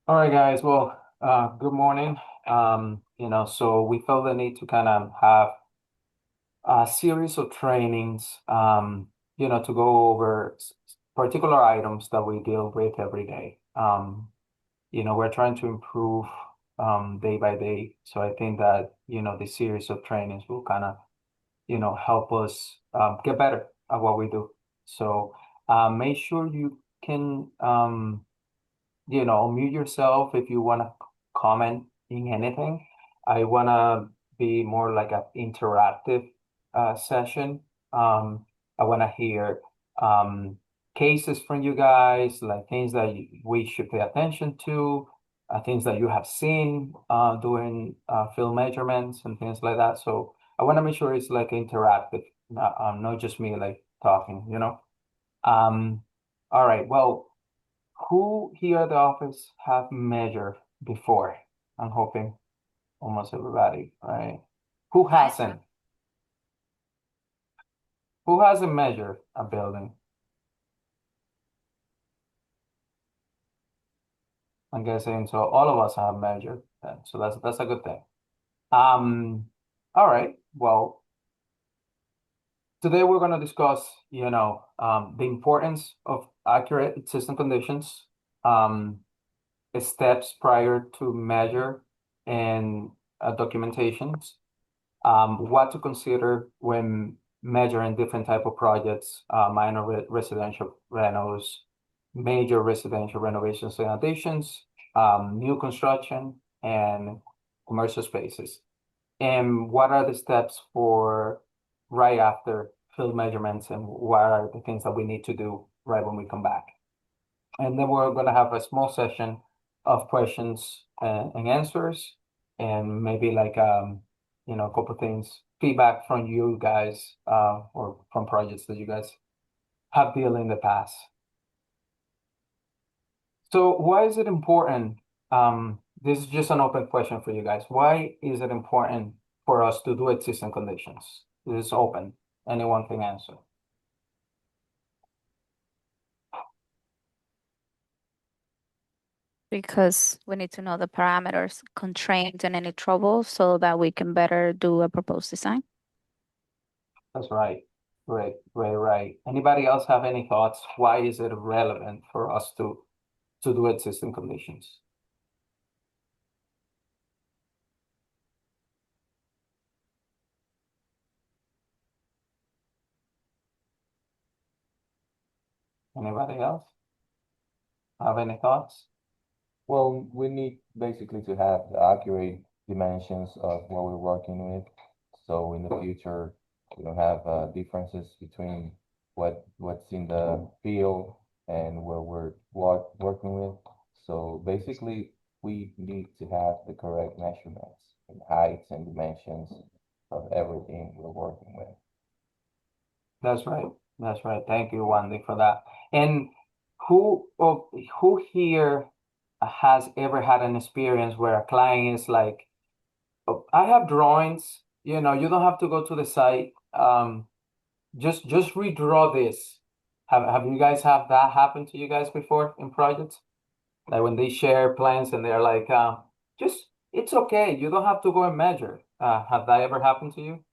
All right, guys. Well, good morning. So we felt the need to kind of have a series of trainings, to go over particular items that we deal with every day. We're trying to improve day by day. So I think that, the series of trainings will kind of, help us get better at what we do. So make sure you can mute yourself if you want to comment in anything. I want to be more like an interactive session. I want to hear um, cases from you guys, like things that we should pay attention to, things that you have seen doing field measurements and things like that. So I want to make sure it's like interactive, not just me like talking. Um, all right, well. Who here at the office have measured before? I'm hoping almost everybody, right? Who hasn't? Who hasn't measured a building? I'm guessing so all of us have measured then. So that's a good thing. Um, all right. Well, today we're going to discuss, the importance of accurate system conditions, um, steps prior to measure and documentations. What to consider when measuring different type of projects, minor residential renos, major residential renovations and additions, new construction, and commercial spaces. And what are the steps for right after field measurements, and what are the things that we need to do right when we come back? And then we're going to have a small session of questions and answers, and maybe like a couple things, feedback from you guys, or from projects that you guys have dealt in the past. So why is it important? This is just an open question for you guys. Why is it important for us to do existing conditions? This is open. Anyone can answer. Because we need to know the parameters, constraints, and any trouble so that we can better do a proposed design. That's right. Right, right, right. Anybody else have any thoughts? Why is it relevant for us to do existing conditions? Anybody else have any thoughts? Well, we need basically to have the accurate dimensions of what we're working with. So in the future, we don't have differences between what's in the field and what we're working with. So basically, we need to have the correct measurements in heights and dimensions of everything we're working with. That's right. That's right. Thank you, Wendy, for that. And who here has ever had an experience where a client is like, "Oh, I have drawings, you don't have to go to the site. Just redraw this." Have you guys have that happen to you guys before in projects? Like when they share plans and they're like, just it's okay. You don't have to go and measure. Have that ever happened to you?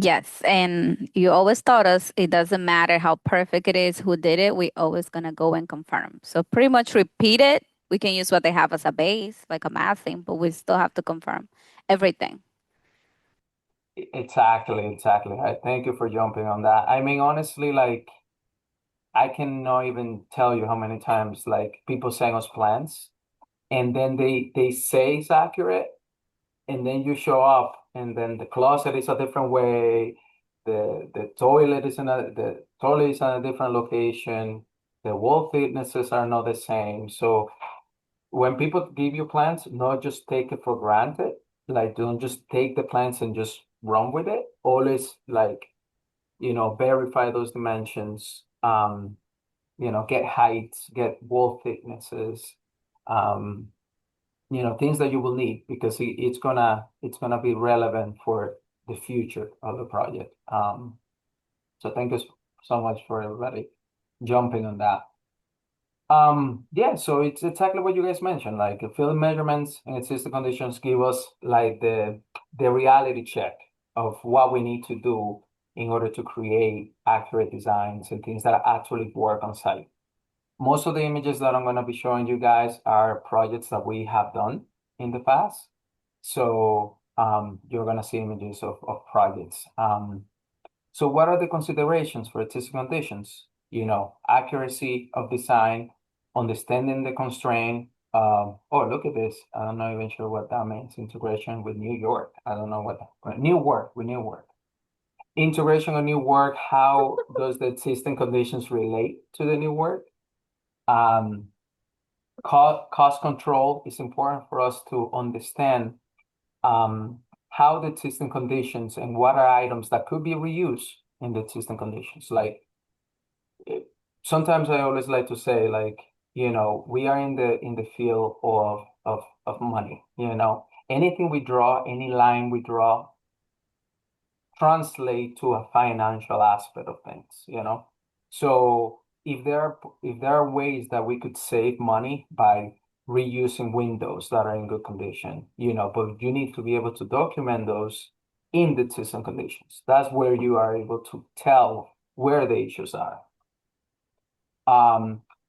Yes, and you always taught us it doesn't matter how perfect it is, who did it, we always gonna go and confirm. So pretty much repeat it. We can use what they have as a base, like a math thing, but we still have to confirm everything. Exactly, exactly. I thank you for jumping on that. I mean, honestly, like I cannot even tell you how many times like people send us plans and then they say it's accurate, and then you show up and then the closet is a different way, the toilet is in a different location, the wall thicknesses are not the same. So when people give you plans, not just take it for granted. Like don't just take the plans and just run with it. Always like, verify those dimensions, get heights, get wall thicknesses, um, things that you will need because it's gonna be relevant for the future of the project. So thank you so much for everybody jumping on that. Yeah, so it's exactly what you guys mentioned. Like field measurements and existing conditions give us like the reality check of what we need to do in order to create accurate designs and things that actually work on site. Most of the images that I'm going to be showing you guys are projects that we have done in the past. So you're going to see images of projects. So what are the considerations for existing conditions? Accuracy of design, understanding the constraint. Oh, look at this. I'm not even sure what that means. Integration with New York. I don't know new work with new work. Integration of new work. How does the existing conditions relate to the new work? Cost control is important for us to understand how the existing conditions and what are items that could be reused in the existing conditions. Like sometimes I always like to say, like, we are in the field of money, Anything we draw, any line we draw, translate to a financial aspect of things. So if there are ways that we could save money by reusing windows that are in good condition, but you need to be able to document those in the system conditions. That's where you are able to tell where the issues are.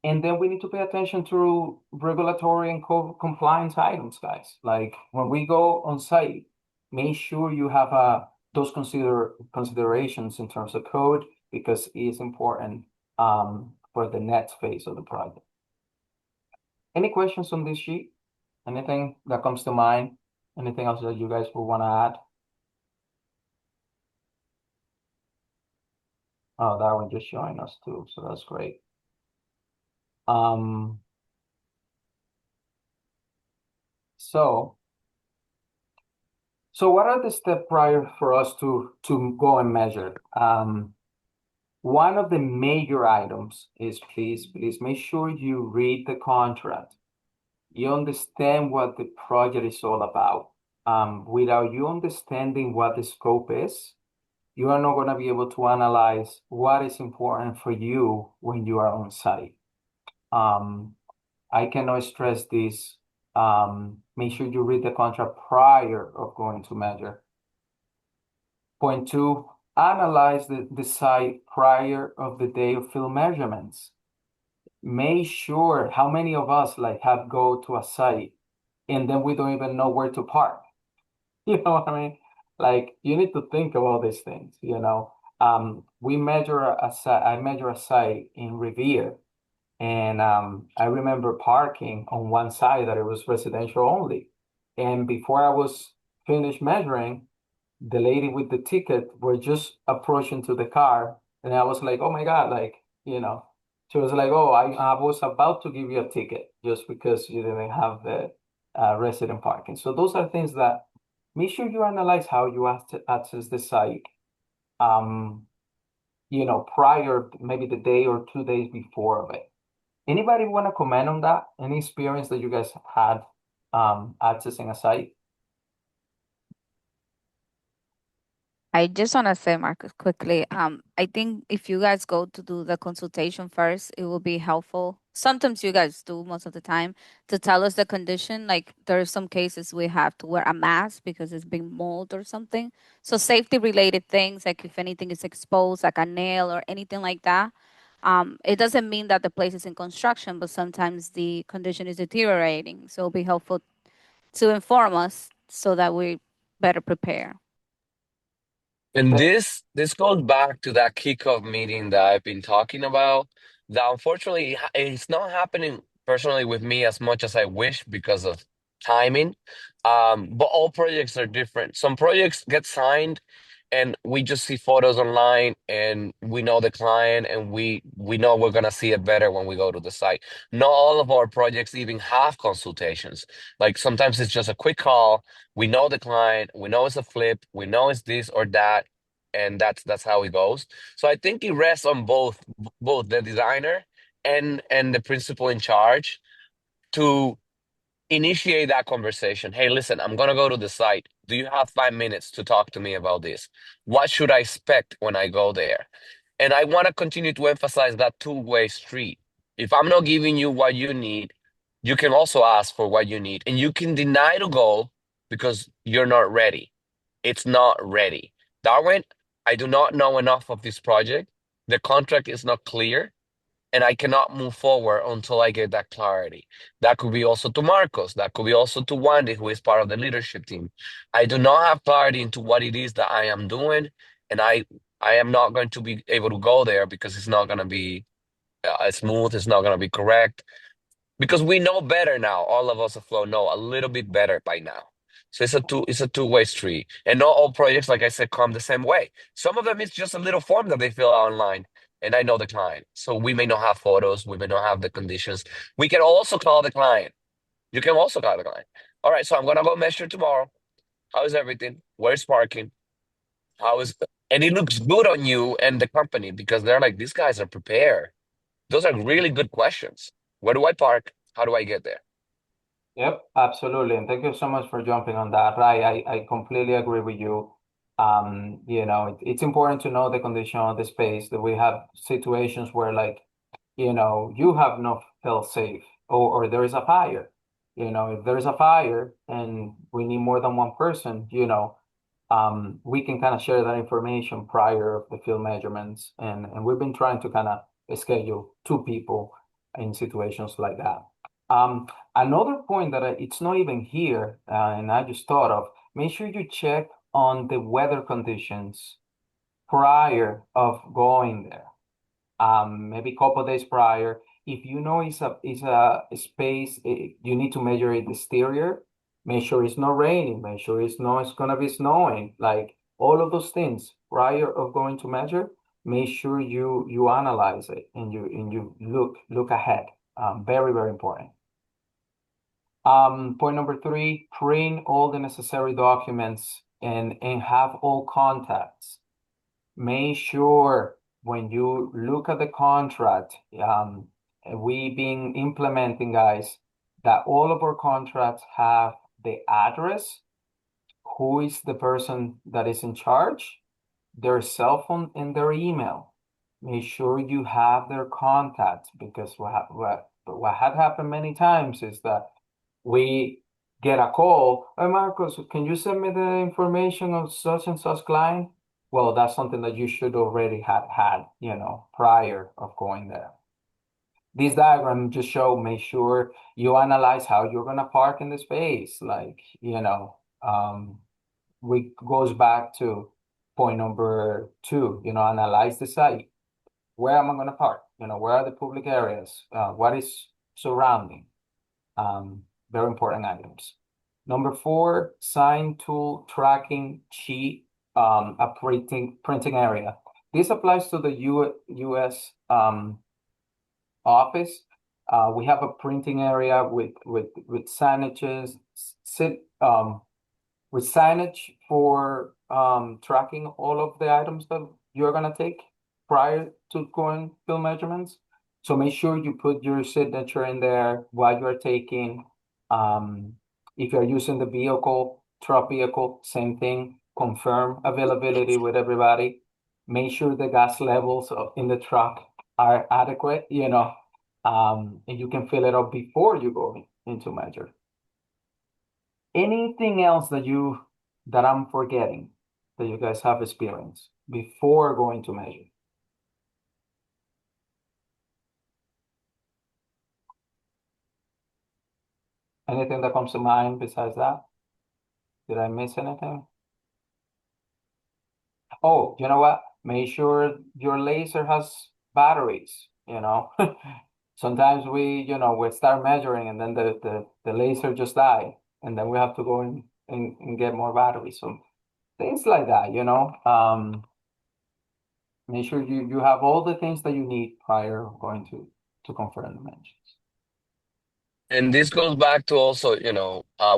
And then we need to pay attention to regulatory and compliance items, guys. Like when we go on site, make sure you have those considerations in terms of code because it is important for the next phase of the project. Any questions on this sheet? Anything that comes to mind? Anything else that you guys will want to add? Oh, that one just showing us too, so that's great. So what are the steps prior for us to go and measure? One of the major items is please make sure you read the contract. You understand what the project is all about. Without you understanding what the scope is, you are not going to be able to analyze what is important for you when you are on site. I cannot stress this. Make sure you read the contract prior of going to measure. Point two, analyze the site prior of the day of field measurements. Make sure how many of us like have go to a site and then we don't even know where to park. You know what I mean? Like you need to think about these things. We measure a site, I measure a site in Revere. And I remember parking on one side that it was residential only. And before I was finished measuring, the lady with the ticket were just approaching to the car. And I was like, oh my God, she was like, oh, I was about to give you a ticket just because you didn't have the resident parking. So those are things that make sure you analyze how you have to access the site. Prior, maybe the day or 2 days before of it. Anybody want to comment on that? Any experience that you guys had accessing a site? I just want to say, Marcus, quickly. I think if you guys go to do the consultation first, it will be helpful. Sometimes you guys do most of the time to tell us the condition. Like there are some cases we have to wear a mask because it's been mold or something. So safety related things, like if anything is exposed, like a nail or anything like that. It doesn't mean that the place is in construction, but sometimes the condition is deteriorating. So it'll be helpful to inform us so that we better prepare. And Okay. this goes back to that kickoff meeting that I've been talking about. That unfortunately it's not happening personally with me as much as I wish because of timing. But all projects are different. Some projects get signed and we just see photos online and we know the client and we know we're gonna see it better when we go to the site. Not all of our projects even have consultations. Like sometimes it's just a quick call. We know the client, we know it's a flip, we know it's this or that, and that's how it goes. So I think it rests on both the designer and the principal in charge to initiate that conversation. Hey, listen, I'm gonna go to the site. Do you have 5 minutes to talk to me about this? What should I expect when I go there? And I want to continue to emphasize that two-way street. If I'm not giving you what you need, you can also ask for what you need. And you can deny to go because you're not ready. It's not ready. Darwin, I do not know enough of this project. The contract is not clear, and I cannot move forward until I get that clarity. That could be also to Marcos. That could be also to Wandy, who is part of the leadership team. I do not have clarity into what it is that I am doing, and I am not going to be able to go there because it's not going to be smooth. It's not going to be correct because we know better now. All of us at Flow know a little bit better by now. So it's a two-way street. And not all projects, like I said, come the same way. Some of them it's just a little form that they fill out online. And I know the client. So we may not have photos, we may not have the conditions. We can also call the client. You can also call the client. All right, so I'm gonna go measure tomorrow. How is everything? Where's parking? How is and it looks good on you and the company because they're like, these guys are prepared. Those are really good questions. Where do I park? How do I get there? Yep, absolutely. And thank you so much for jumping on that. Right, I completely agree with you. It's important to know the condition of the space that we have situations where like, you have not felt safe or there is a fire. If there is a fire and we need more than one person, we can kind of share that information prior of the field measurements. And we've been trying to kind of schedule two people in situations like that. Another point that it's not even here, and I just thought of, make sure you check on the weather conditions prior of going there. Maybe a couple days prior. If you know it's a space, you need to measure it exterior. Make sure it's not raining. Make sure it's gonna be snowing. Like all of those things prior of going to measure. Make sure you analyze it and you look ahead. Very, very important. Point number three, print all the necessary documents and have all contacts. Make sure when you look at the contract, we been implementing, guys, that all of our contracts have the address, who is the person that is in charge, their cell phone, and their email. Make sure you have their contacts because what had happened many times is that we get a call. Hey, Marcos, can you send me the information of such and such client? Well, that's something that you should already have had, prior of going there. This diagram just show, make sure you analyze how you're gonna park in the space. Like, we goes back to point number two, analyze the site. Where am I gonna park? Where are the public areas? What is surrounding? Very important items. Number four, sign tool tracking sheet, a printing area. This applies to the US office. We have a printing area with signages, with signage for tracking all of the items that you're gonna take prior to going field measurements. So make sure you put your signature in there while you're taking. If you're using the vehicle, truck vehicle, same thing. Confirm availability with everybody. Make sure the gas levels in the truck are adequate, and you can fill it up before you go into measure. Anything else that I'm forgetting that you guys have experienced before going to measure? Anything that comes to mind besides that? Did I miss anything? Oh, you know what? Make sure your laser has batteries, Sometimes we start measuring and then the laser just die and then we have to go and get more batteries. So things like that, make sure you have all the things that you need prior going to confirm the dimensions. And this goes back to also,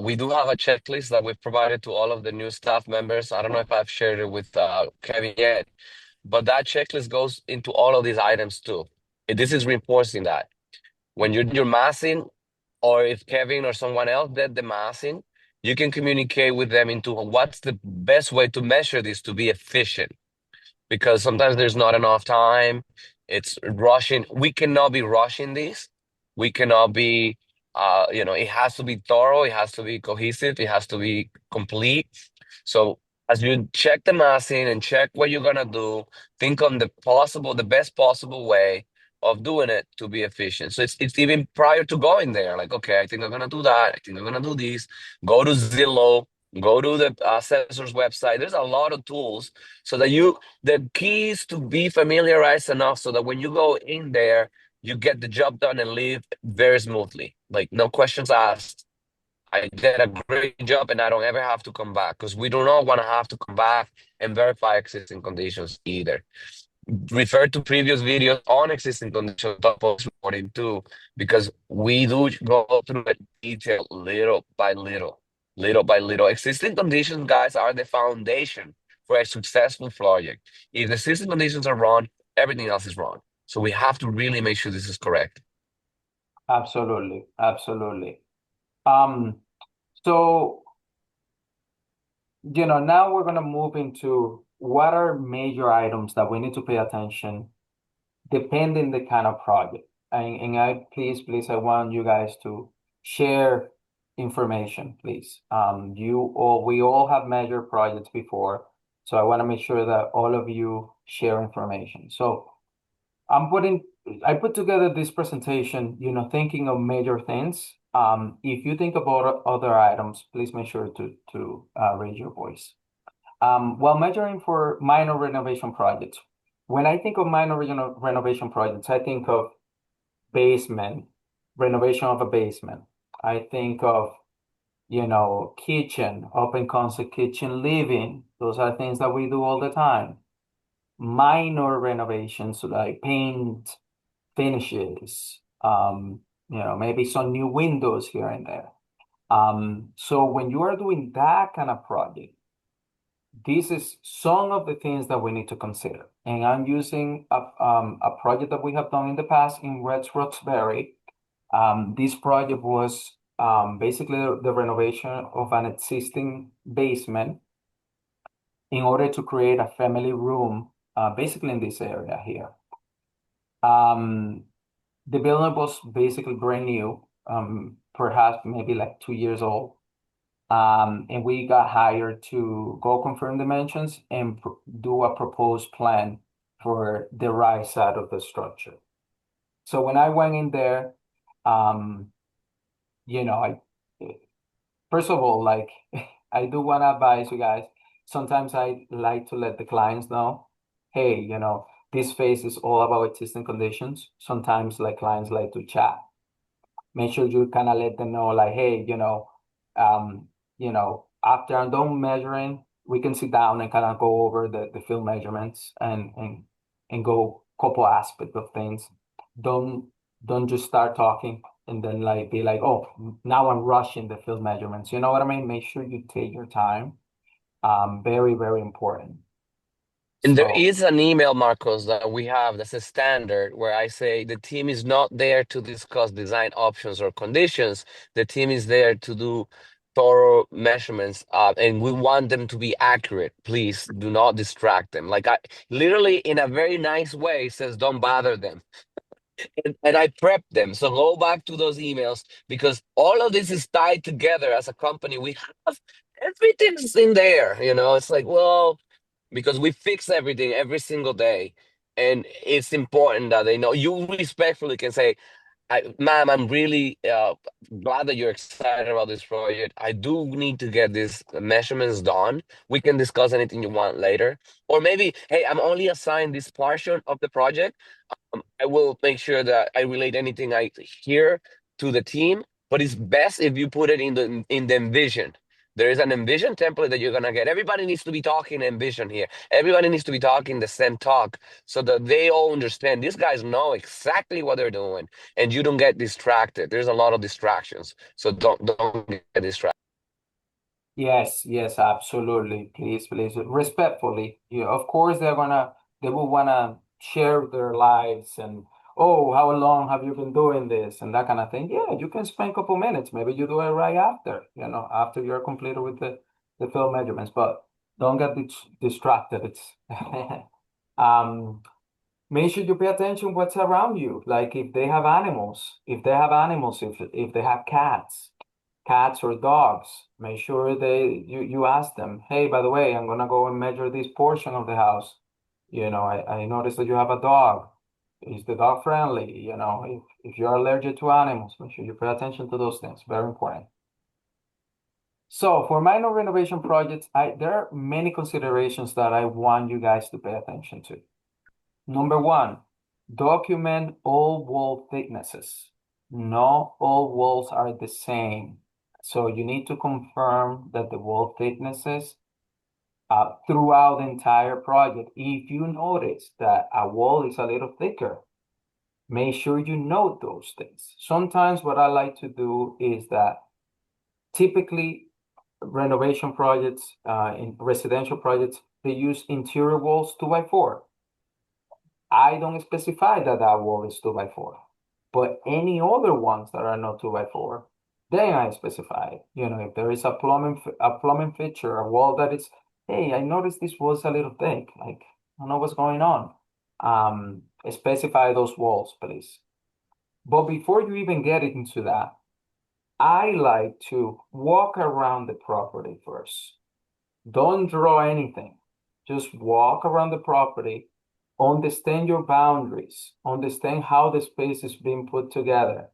we do have a checklist that we've provided to all of the new staff members. I don't know if I've shared it with Kevin yet, but that checklist goes into all of these items too. This is reinforcing that. When you're massing, or if Kevin or someone else did the massing, you can communicate with them into what's the best way to measure this to be efficient. Because sometimes there's not enough time. It's rushing. We cannot be rushing this. We cannot be, it has to be thorough. It has to be cohesive. It has to be complete. So as you check the massing and check what you're gonna do, think on the best possible way of doing it to be efficient. So it's even prior to going there. Like, okay, I think I'm gonna do that. I think I'm gonna do this. Go to Zillow. Go to the assessor's website. There's a lot of tools so that the key is to be familiarized enough so that when you go in there, you get the job done and leave very smoothly. Like, no questions asked. I did a great job and I don't ever have to come back because we do not want to have to come back and verify existing conditions either. Refer to previous videos on existing conditions post reporting too, because we do go through it detail little by little, little by little. Existing conditions, guys, are the foundation for a successful project. If the existing conditions are wrong, everything else is wrong. So we have to really make sure this is correct. Absolutely, absolutely. Um, so, now we're gonna move into what are major items that we need to pay attention depending the kind of project. And I please, I want you guys to share information, please. We all have major projects before, so I want to make sure that all of you share information. So I put together this presentation, thinking of major things. If you think about other items, please make sure to raise your voice. While measuring for minor renovation projects, when I think of minor renovation projects, I think of basement, renovation of a basement. I think of, kitchen, open concept kitchen living. Those are things that we do all the time. Minor renovations like paint, finishes, maybe some new windows here and there. So when you are doing that kind of project, this is some of the things that we need to consider. And I'm using a project that we have done in the past in West Roxbury. This project was basically the renovation of an existing basement in order to create a family room, basically in this area here. The building was basically brand new, perhaps maybe like 2 years old. And we got hired to go confirm dimensions and do a proposed plan for the right side of the structure. So when I went in there, I first of all, like I do want to advise you guys. Sometimes I like to let the clients know, hey, this phase is all about existing conditions. Sometimes like clients like to chat. Make sure you kind of let them know like, hey, after I'm done measuring, we can sit down and kind of go over the field measurements and go couple aspects of things. Don't don't just start talking and then like be like, oh, now I'm rushing the field measurements. You know what I mean? Make sure you take your time. Very, very important. And there So is an email, Marcos, that we have that's a standard where I say the team is not there to discuss design options or conditions. The team is there to do thorough measurements, and we want them to be accurate. Please do not distract them. Like I literally in a very nice way says, don't bother them. And I prep them. So go back to those emails because all of this is tied together as a company. We have everything's in there. It's like, well, because we fix everything every single day. And it's important that they know. You respectfully can say, ma'am, I'm really glad that you're excited about this project. I do need to get these measurements done. We can discuss anything you want later. Or maybe, hey, I'm only assigned this portion of the project. I will make sure that I relate anything I hear to the team, but it's best if you put it in the envision. There is an envision template that you're gonna get. Everybody needs to be talking envision here. Everybody needs to be talking the same talk so that they all understand. These guys know exactly what they're doing, and you don't get distracted. There's a lot of distractions, so don't get distracted. yes, absolutely. Please, respectfully. Of course they will wanna share their lives and oh, how long have you been doing this and that kind of thing. Yeah, you can spend a couple minutes. Maybe you do it right after, after you're completed with the field measurements, but don't get distracted. It's um make sure you pay attention what's around you. Like if they have animals, if they have cats or dogs, make sure you ask them, hey, by the way, I'm gonna go and measure this portion of the house. I noticed that you have a dog. Is the dog friendly? If you're allergic to animals, make sure you pay attention to those things. Very important. So for minor renovation projects, there are many considerations that I want you guys to pay attention to. Number one, document all wall thicknesses. Not all walls are the same. So you need to confirm that the wall thicknesses throughout the entire project. If you notice that a wall is a little thicker, make sure you note those things. Sometimes what I like to do is that typically renovation projects, in residential projects, they use interior walls 2x4. I don't specify that wall is 2x4, but any other ones that are not 2x4, then I specify. If there is a plumbing fixture, a wall that is, hey, I noticed this was a little thick. Like, I don't know what's going on. Specify those walls, please. But before you even get into that, I like to walk around the property first. Don't draw anything. Just walk around the property, understand your boundaries, understand how the space is being put together.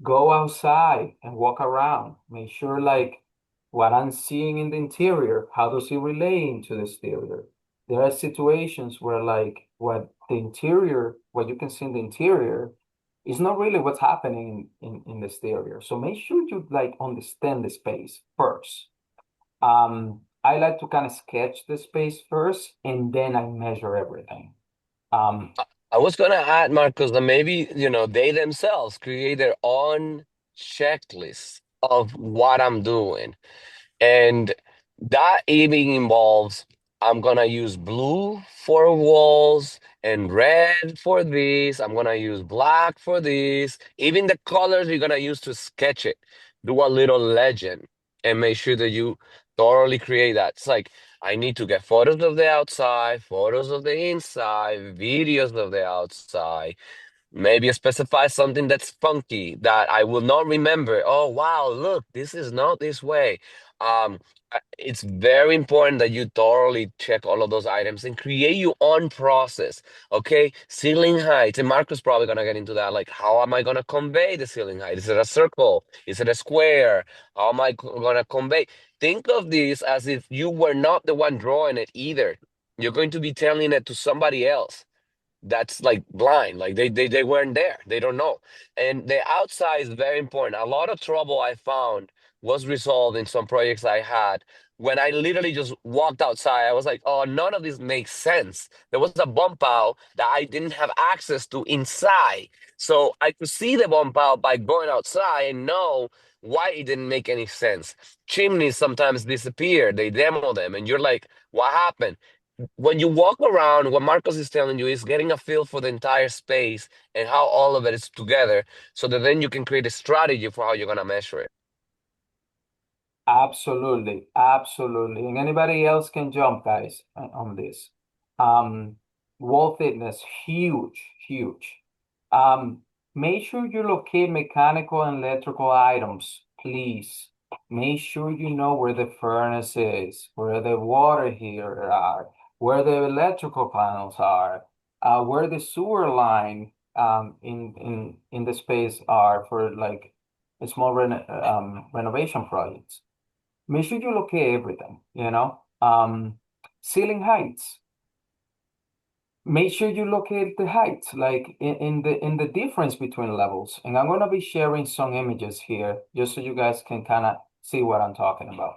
Go outside and walk around. Make sure like what I'm seeing in the interior, how does it relate into the exterior? There are situations where like what you can see in the interior is not really what's happening in the exterior. So make sure you like understand the space first. I like to kind of sketch the space first and then I measure everything. Um, I was gonna add, Marcos, that maybe, they themselves create their own checklist of what I'm doing. And that even involves I'm gonna use blue for walls and red for this. I'm gonna use black for this. Even the colors you're gonna use to sketch it. Do a little legend and make sure that you thoroughly create that. It's like I need to get photos of the outside, photos of the inside, videos of the outside. Maybe specify something that's funky that I will not remember. Oh, wow, look, this is not this way. It's very important that you thoroughly check all of those items and create your own process. Okay, ceiling heights, and Marco's probably gonna get into that. Like, how am I gonna convey the ceiling height? Is it a circle? Is it a square? How am I gonna convey? Think of this as if you were not the one drawing it either. You're going to be telling it to somebody else that's like blind, like they weren't there, they don't know. And the outside is very important. A lot of trouble I found was resolved in some projects I had when I literally just walked outside. I was like, oh, none of this makes sense. There was a bump out that I didn't have access to inside, so I could see the bump out by going outside and know why it didn't make any sense. Chimneys sometimes disappear, they demo them, and you're like, what happened? When you walk around, what Marcos is telling you is getting a feel for the entire space and how all of it is together, so that then you can create a strategy for how you're gonna measure it. Absolutely, absolutely. And anybody else can jump, guys, on this. Um, Wall thickness, huge, huge. Um, Make sure you locate mechanical and electrical items, please. Make sure you know where the furnace is, where the water heater are, where the electrical panels are, where the sewer line in the space are for like small renovation projects. Make sure you locate everything. Ceiling heights. Make sure you locate the heights, like in the difference between levels. And I'm gonna be sharing some images here just so you guys can kind of see what I'm talking about.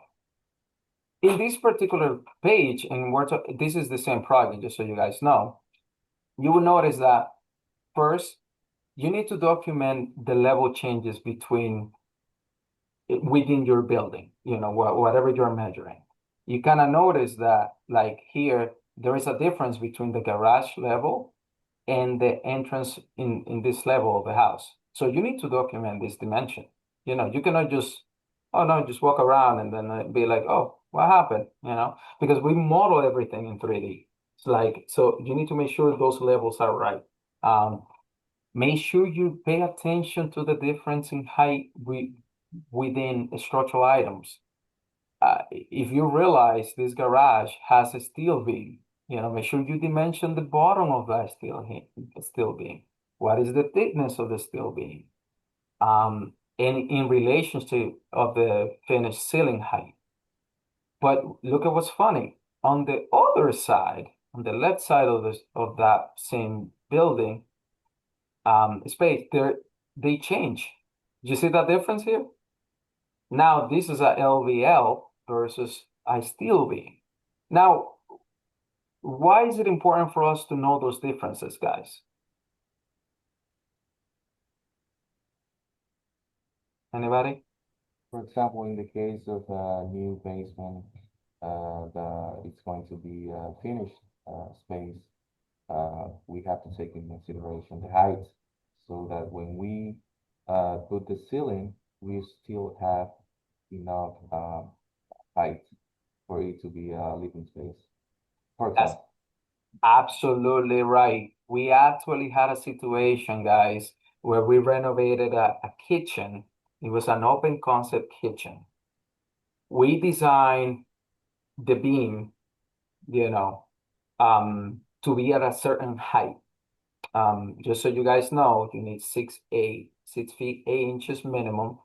In this particular page, and this is the same project, just so you guys know, you will notice that first you need to document the level changes within your building, whatever you're measuring. You kind of notice that, like here, there is a difference between the garage level and the entrance in this level of the house. So you need to document this dimension. You cannot just, oh no, just walk around and then be like, oh, what happened? Because we model everything in 3D. It's like, so you need to make sure those levels are right. Make sure you pay attention to the difference in height within structural items. If you realize this garage has a steel beam, make sure you dimension the bottom of that steel beam. What is the thickness of the steel beam? And in relation to of the finished ceiling height. But look at what's funny. On the other side, on the left side of that same building, space, they change. Do you see that difference here? Now this is a LVL versus a steel beam. Now, why is it important for us to know those differences, guys? Anybody? For example, in the case of a new basement, it's going to be a finished space, we have to take into consideration the height so that when we put the ceiling, we still have enough height for it to be a living space. For That's example, absolutely right. We actually had a situation, guys, where we renovated a kitchen. It was an open concept kitchen. We designed the beam, to be at a certain height. Just so you guys know, you need 6 feet 8 inches minimum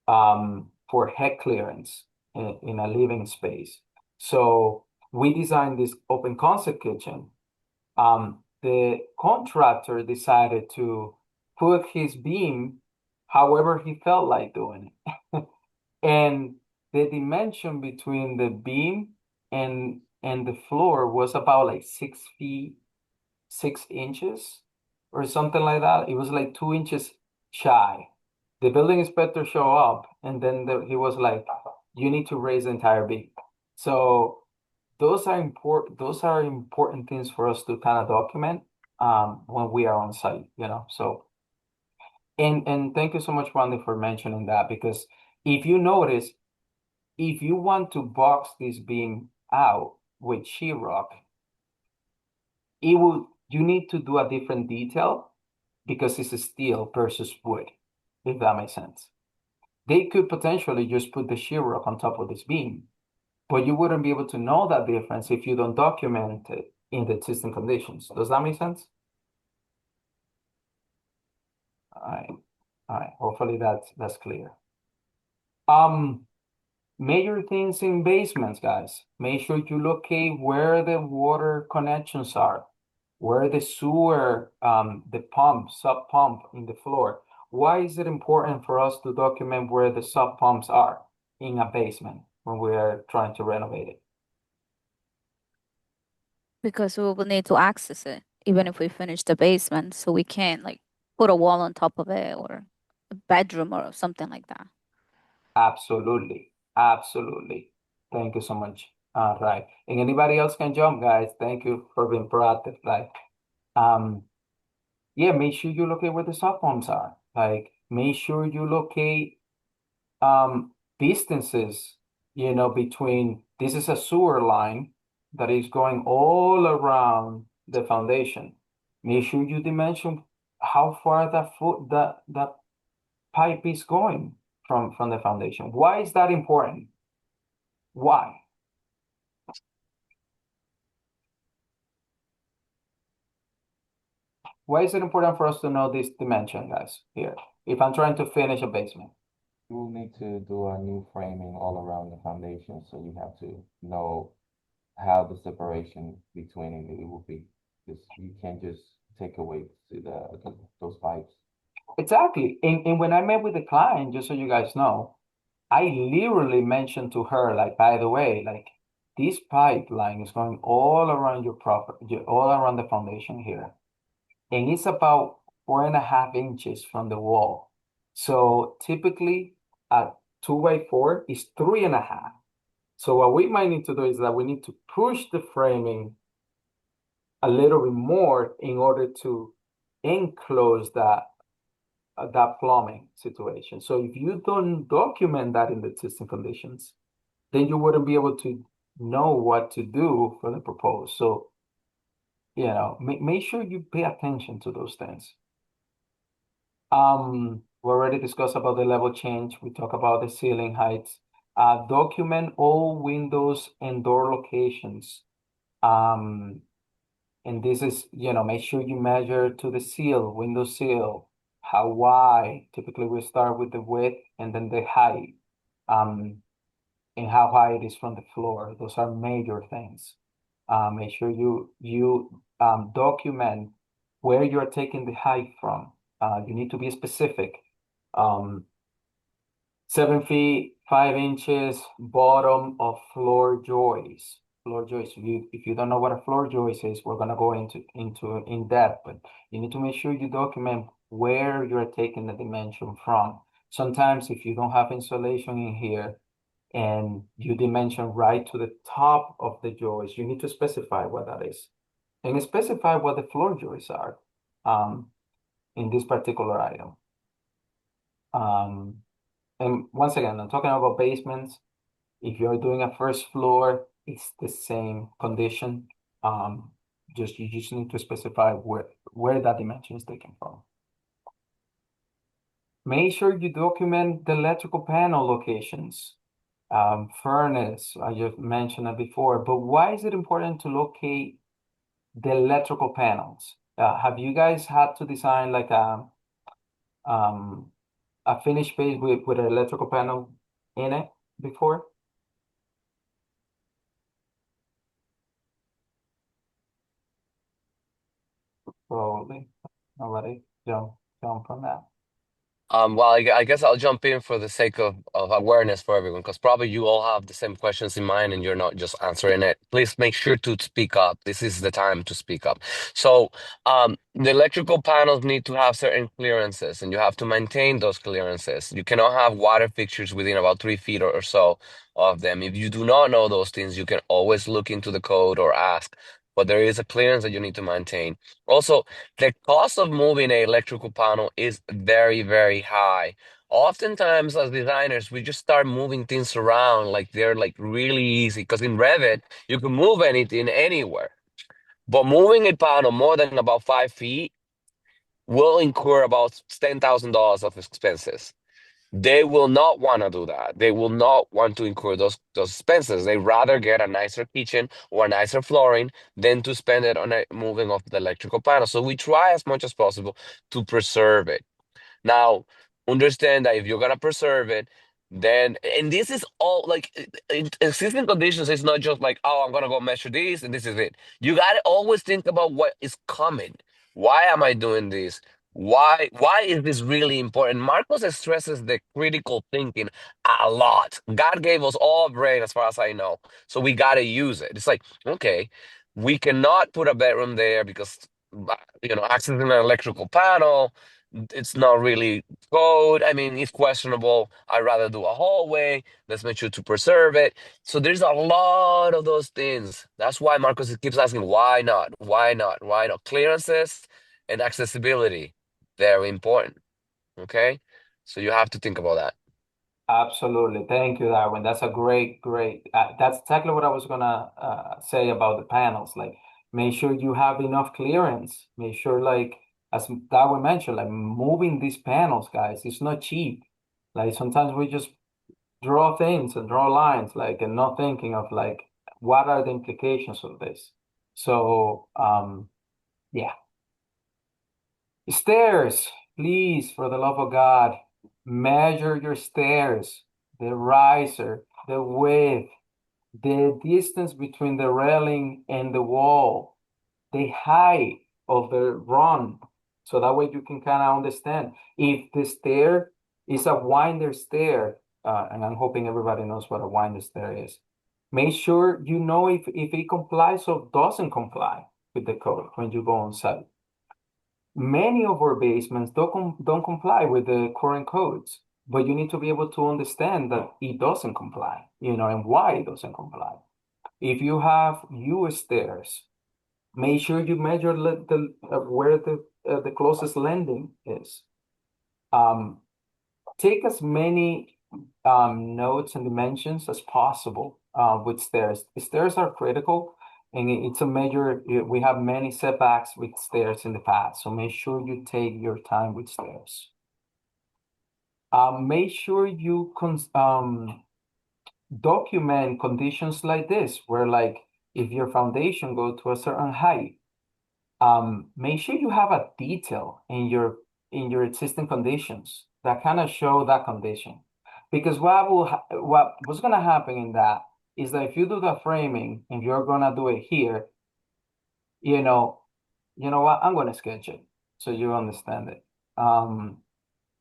for head clearance in a living space. So we designed this open concept kitchen. The contractor decided to put his beam however he felt like doing it. And the dimension between the beam and the floor was about like 6 feet 6 inches or something like that. It was like 2 inches shy. The building inspector showed up and then he was like, you need to raise the entire beam. So those are important things for us to kind of document when we are on site. So and thank you so much, Randy, for mentioning that, because if you notice, if you want to box this beam out with sheetrock, you need to do a different detail because it's a steel versus wood, if that makes sense. They could potentially just put the sheetrock on top of this beam, but you wouldn't be able to know that difference if you don't document it in the existing conditions. Does that make sense? All right. All right. Hopefully that's clear. Major things in basements, guys. Make sure you locate where the water connections are, where the sewer, the pump, sub pump in the floor. Why is it important for us to document where the sub pumps are in a basement when we are trying to renovate it? Because we will need to access it, even if we finish the basement, so we can't like put a wall on top of it or a bedroom or something like that. Absolutely. Absolutely. Thank you so much. All right. And anybody else can jump, guys. Thank you for being proactive. Yeah, make sure you locate where the sub pumps are. Like, make sure you locate distances, between this is a sewer line that is going all around the foundation. Make sure you dimension how far that pipe is going from the foundation. Why is that important? Why? Why is it important for us to know this dimension, guys, here? If I'm trying to finish a basement. you will need to do a new framing all around the foundation, so you have to know how the separation between it will be. Because you can't just take away those pipes. Exactly. And when I met with the client, just so you guys know, I literally mentioned to her, like, by the way, like, this pipeline is going all around your property, all around the foundation here. And it's about 4.5 inches from the wall. So typically a 2x4 is 3.5. So what we might need to do is that we need to push the framing a little bit more in order to enclose that plumbing situation. So if you don't document that in the existing conditions, then you wouldn't be able to know what to do for the proposed. So make sure you pay attention to those things. We already discussed about the level change. We talk about the ceiling heights. Document all windows and door locations. And this is, make sure you measure to the sill, window sill, how wide. Typically, we start with the width and then the height, and how high it is from the floor. Those are major things. Make sure you document where you are taking the height from. You need to be specific. 7 feet 5 inches bottom of floor joist. Floor joist. If you don't know what a floor joist is, we're gonna go into in depth, but you need to make sure you document where you're taking the dimension from. Sometimes if you don't have insulation in here and you dimension right to the top of the joist, you need to specify what that is. And specify what the floor joists are in this particular item. And once again, I'm talking about basements. If you're doing a first floor, it's the same condition. You just need to specify where that dimension is taken from. Make sure you document the electrical panel locations. Furnace, I just mentioned it before, but why is it important to locate the electrical panels? Have you guys had to design like a finished base with an electrical panel in it before? Probably. Nobody jump from that. Well, I guess I'll jump in for the sake of awareness for everyone, because probably you all have the same questions in mind and you're not just answering it. Please make sure to speak up. This is the time to speak up. So, the electrical panels need to have certain clearances, and you have to maintain those clearances. You cannot have water fixtures within about 3 feet or so of them. If you do not know those things, you can always look into the code or ask, but there is a clearance that you need to maintain. Also, the cost of moving an electrical panel is very, very high. Oftentimes, as designers, we just start moving things around like they're like really easy. Because in Revit, you can move anything anywhere. But moving a panel more than about 5 feet will incur about $10,000 of expenses. They will not want to do that. They will not want to incur those expenses. They rather get a nicer kitchen or a nicer flooring than to spend it on a moving of the electrical panel. So we try as much as possible to preserve it. Now, understand that if you're gonna preserve it, then and this is all like in existing conditions. It's not just like, oh, I'm gonna go measure this and this is it. You gotta always think about what is coming. Why am I doing this? Why is this really important? Marcos stresses the critical thinking a lot. God gave us all brain, as far as I know, so we gotta use it. It's like, okay, we cannot put a bedroom there because accessing an electrical panel, it's not really code. I mean, it's questionable. I'd rather do a hallway. Let's make sure to preserve it. So there's a lot of those things. That's why Marcos keeps asking, why not? Why not? Why not? Clearances and accessibility, very important. Okay? So you have to think about that. Absolutely. Thank you, Darwin. That's a great. That's exactly what I was gonna say about the panels. Like, make sure you have enough clearance. Make sure, like, as Darwin mentioned, like moving these panels, guys, it's not cheap. Like sometimes we just draw things and draw lines, like, and not thinking of like what are the implications of this. So, yeah. Stairs, please, for the love of God, measure your stairs, the riser, the width, the distance between the railing and the wall, the height of the run. So that way you can kind of understand if the stair is a winder stair, and I'm hoping everybody knows what a winder stair is. Make sure you know if it complies or doesn't comply with the code when you go on site. Many of our basements don't comply with the current codes, but you need to be able to understand that it doesn't comply, and why it doesn't comply. If you have US stairs, make sure you measure where the closest landing is. Take as many notes and dimensions as possible with stairs. Stairs are critical. and it's a major, we have many setbacks with stairs in the past, so make sure you take your time with stairs. Make sure you document conditions like this, where like if your foundation go to a certain height, make sure you have a detail in your existing conditions that kind of show that condition. Because what's gonna happen in that is that if you do the framing and you're gonna do it here, you know, what, I'm gonna sketch it so you understand it.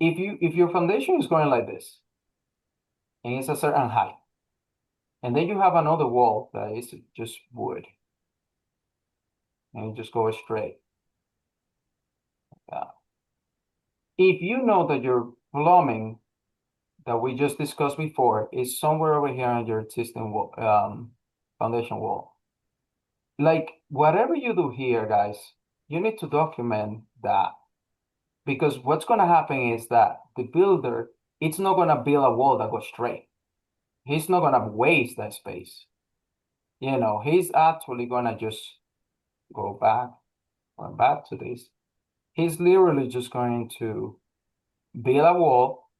If your foundation is going like this and it's a certain height, and then you have another wall that is just wood, and you just go straight. If you know that your plumbing that we just discussed before is somewhere over here on your existing wall, foundation wall, like whatever you do here, guys, you need to document that, because what's gonna happen is that the builder, it's not gonna build a wall that goes straight. He's not gonna waste that space. He's actually gonna just go back or back to this. He's literally just going to build a wall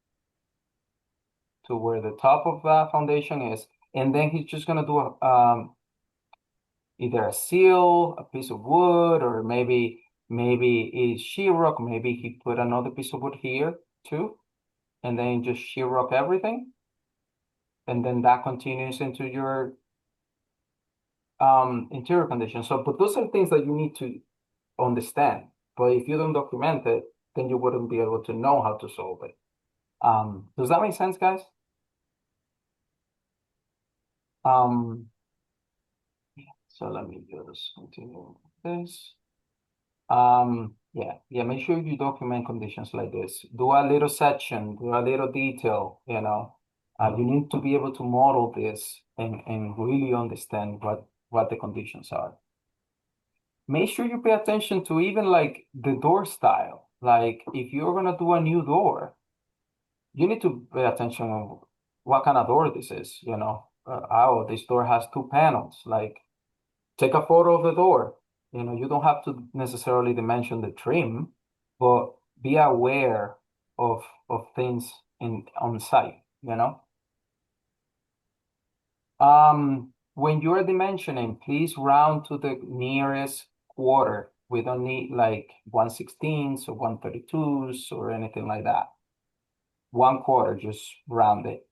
to where the top of that foundation is, and then he's just gonna do either a seal, a piece of wood, or maybe it's sheetrock. Maybe he put another piece of wood here too, and then just sheetrock everything, and then that continues into your interior condition. So, but those are things that you need to understand. But if you don't document it, then you wouldn't be able to know how to solve it. Does that make sense, guys? So let me just continue with this. Yeah, make sure you document conditions like this. Do a little section, do a little detail, you need to be able to model this and really understand what the conditions are. Make sure you pay attention to even like the door style. Like if you're gonna do a new door, you need to pay attention on what kind of door this is, oh, this door has 2 panels. Like take a photo of the door. You don't have to necessarily dimension the trim, but be aware of things on site. When you're dimensioning, please round to the nearest quarter. We don't need like 1/16 or 1/32 or anything like that. 1/4, just round it.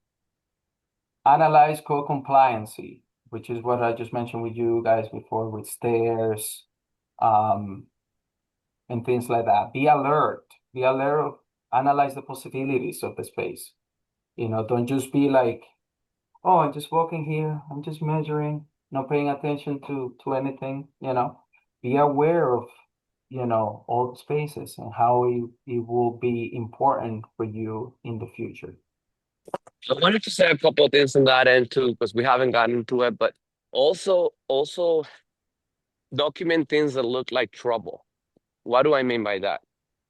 Analyze code compliancy, which is what I just mentioned with you guys before with stairs, and things like that. Be alert. Analyze the possibilities of the space. Don't just be like, oh, I'm just walking here, I'm just measuring, not paying attention to anything. Be aware of, all the spaces and how it will be important for you in the future. I wanted to say a couple of things on that end too, because we haven't gotten into it, but also document things that look like trouble. What do I mean by that?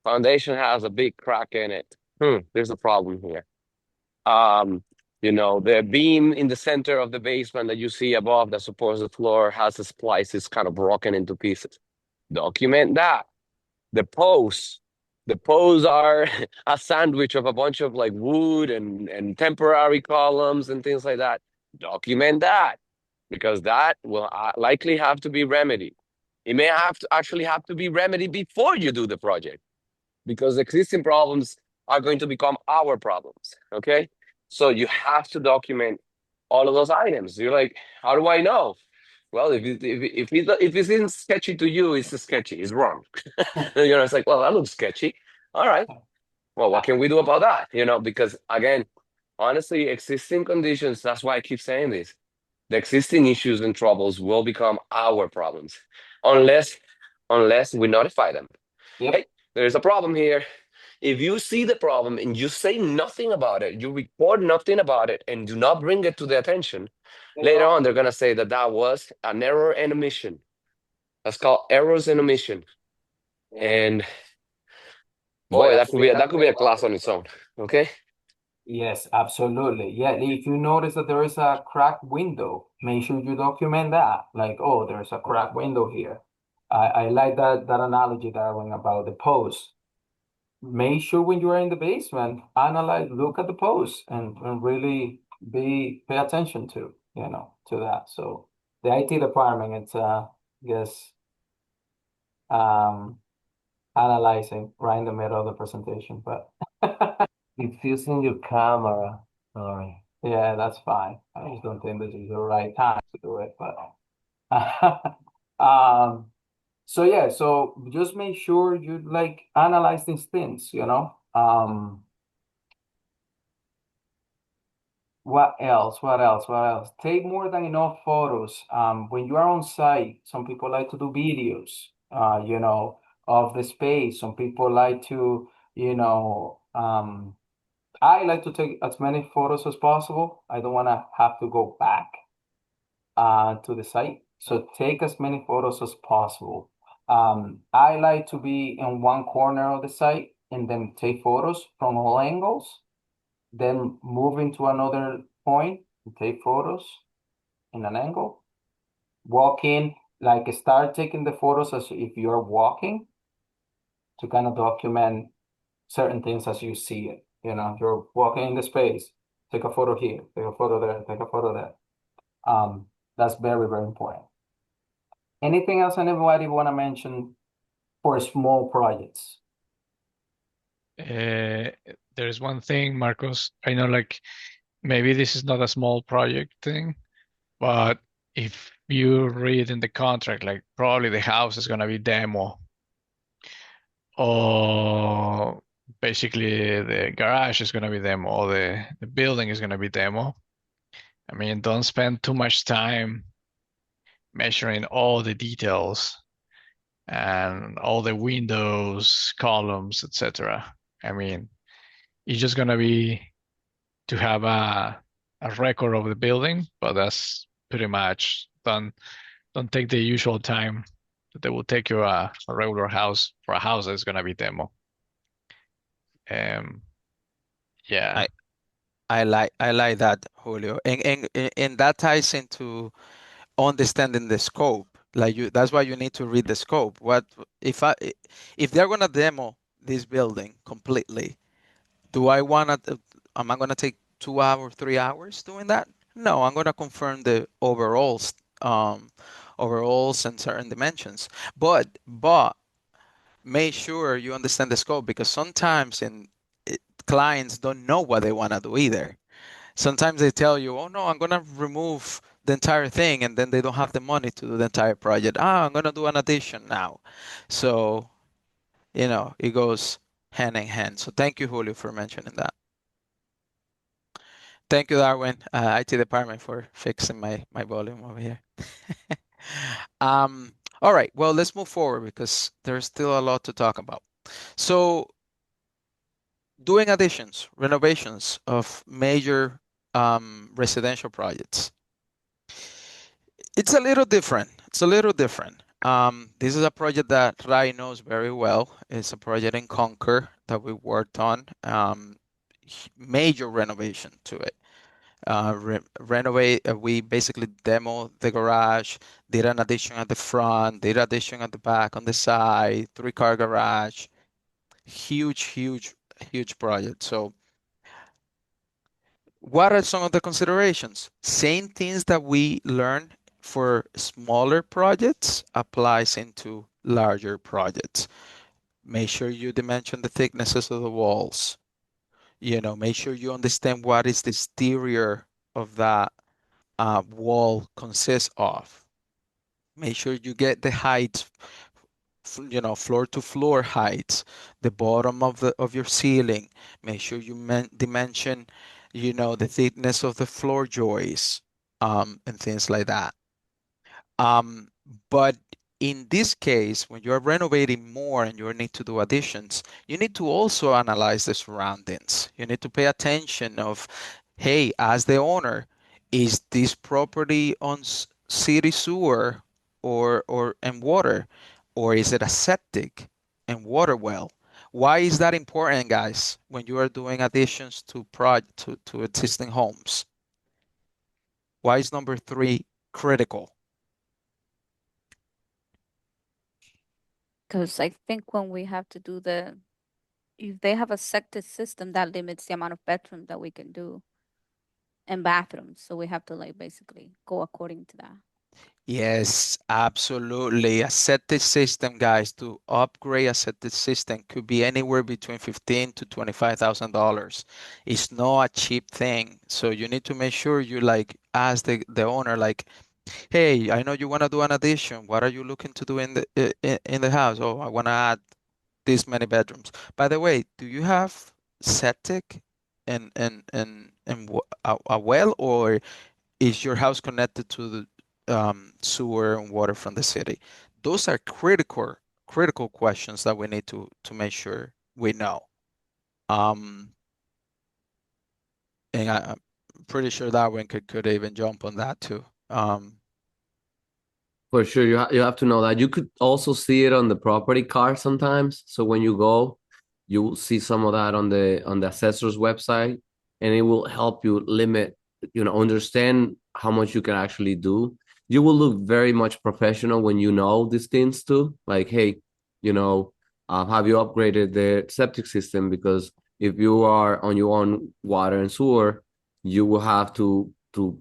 Foundation has a big crack in it. There's a problem here. The beam in the center of the basement that you see above that supports the floor has a splice, it's kind of broken into pieces. Document that. The posts are a sandwich of a bunch of like wood and temporary columns and things like that. Document that, because that will likely have to be remedied. It may actually have to be remedied before you do the project, because existing problems are going to become our problems. Okay, so you have to document all of those items. You're like, how do I know? Well, if it isn't sketchy to you, it's sketchy. It's wrong. It's like, well, that looks sketchy. All right. Well, what can we do about that? Because again, honestly, existing conditions, that's why I keep saying this. The existing issues and troubles will become our problems unless we notify them. Yep. Hey, there's a problem here. If you see the problem and you say nothing about it, you report nothing about it and do not bring it to their attention, later on, they're going to say that was an error and omission. That's called errors and omission. And boy, that could be a class on its own. Okay. Yes, absolutely. Yeah, if you notice that there is a cracked window, make sure you document that. Like, oh, there's a cracked window here. I like that analogy, Darwin, about the post. Make sure when you are in the basement, analyze, look at the post and really pay attention to that. So the IT department, it's yes, um analyzing right in the middle of the presentation, but It's using your camera. Sorry. yeah, that's fine. I just don't think this is the right time to do it, but so yeah, so just make sure you like analyze these things. What else? What else? What else? Take more than enough photos. When you are on site, some people like to do videos, of the space. Some people like to, I like to take as many photos as possible. I don't want to have to go back to the site. So take as many photos as possible. I like to be in one corner of the site and then take photos from all angles, then move into another point and take photos in an angle. Walk in, like start taking the photos as if you're walking to kind of document certain things as you see it. If you're walking in the space, take a photo here, take a photo there, take a photo there. That's very, very important. Anything else anybody want to mention for small projects? There's one thing, Marcos. I know, like, maybe this is not a small project thing, but if you read in the contract, like, probably the house is gonna be demo, or basically the garage is gonna be demo, or the building is gonna be demo. I mean, don't spend too much time measuring all the details and all the windows, columns, etc. I mean, it's just gonna be to have a record of the building, but that's pretty much. Don't take the usual time that they will take you a regular house for a house that's gonna be demo. Um, yeah. I like that, Julio. And that ties into understanding the scope. Like that's why you need to read the scope. If they're gonna demo this building completely, do I wanna am I gonna take 2 hours, 3 hours doing that? No, I'm gonna confirm the overalls and certain dimensions. But make sure you understand the scope, because sometimes clients don't know what they wanna do either. Sometimes they tell you, oh no, I'm gonna remove the entire thing, and then they don't have the money to do the entire project. I'm gonna do an addition now. So, it goes hand in hand. So thank you, Julio, for mentioning that. Thank you, Darwin, IT department, for fixing my volume over here. All right, well, let's move forward because there's still a lot to talk about. So doing additions, renovations of major residential projects. It's a little different. It's a little different. This is a project that Rai knows very well. It's a project in Concord that we worked on. Major renovation to it. We basically demoed the garage, did an addition at the front, did addition at the back, on the side, 3-car garage. Huge, huge, huge project. So what are some of the considerations? Same things that we learn for smaller projects applies into larger projects. Make sure you dimension the thicknesses of the walls. Make sure you understand what is the exterior of that wall consists of. Make sure you get the height, floor to floor heights, the bottom of your ceiling. Make sure you dimension, the thickness of the floor joists, and things like that. But in this case, when you're renovating more and you need to do additions, you need to also analyze the surroundings. You need to pay attention of, hey, as the owner, is this property on city sewer or and water, or is it a septic and water well? Why is that important, guys, when you are doing additions to existing homes? Why is number 3 critical? Because I think when we have to do if they have a septic system, that limits the amount of bedrooms that we can do and bathrooms. So we have to like basically go according to that. Yes, absolutely. A septic system, guys, to upgrade a septic system could be anywhere between $15,000 to $25,000. It's not a cheap thing. So you need to make sure you like ask the owner, like, hey, I know you want to do an addition. What are you looking to do in the house? Oh, I want to add this many bedrooms. By the way, do you have septic and a well, or is your house connected to the sewer and water from the city? Those are critical questions that we need to make sure we know. And I'm pretty sure Darwin could even jump on that too. For sure, you have to know that. You could also see it on the property card sometimes. So when you go, you will see some of that on the assessor's website, and it will help you limit, understand how much you can actually do. You will look very much professional when you know these things too. Like, hey, have you upgraded the septic system? Because if you are on your own water and sewer, you will have to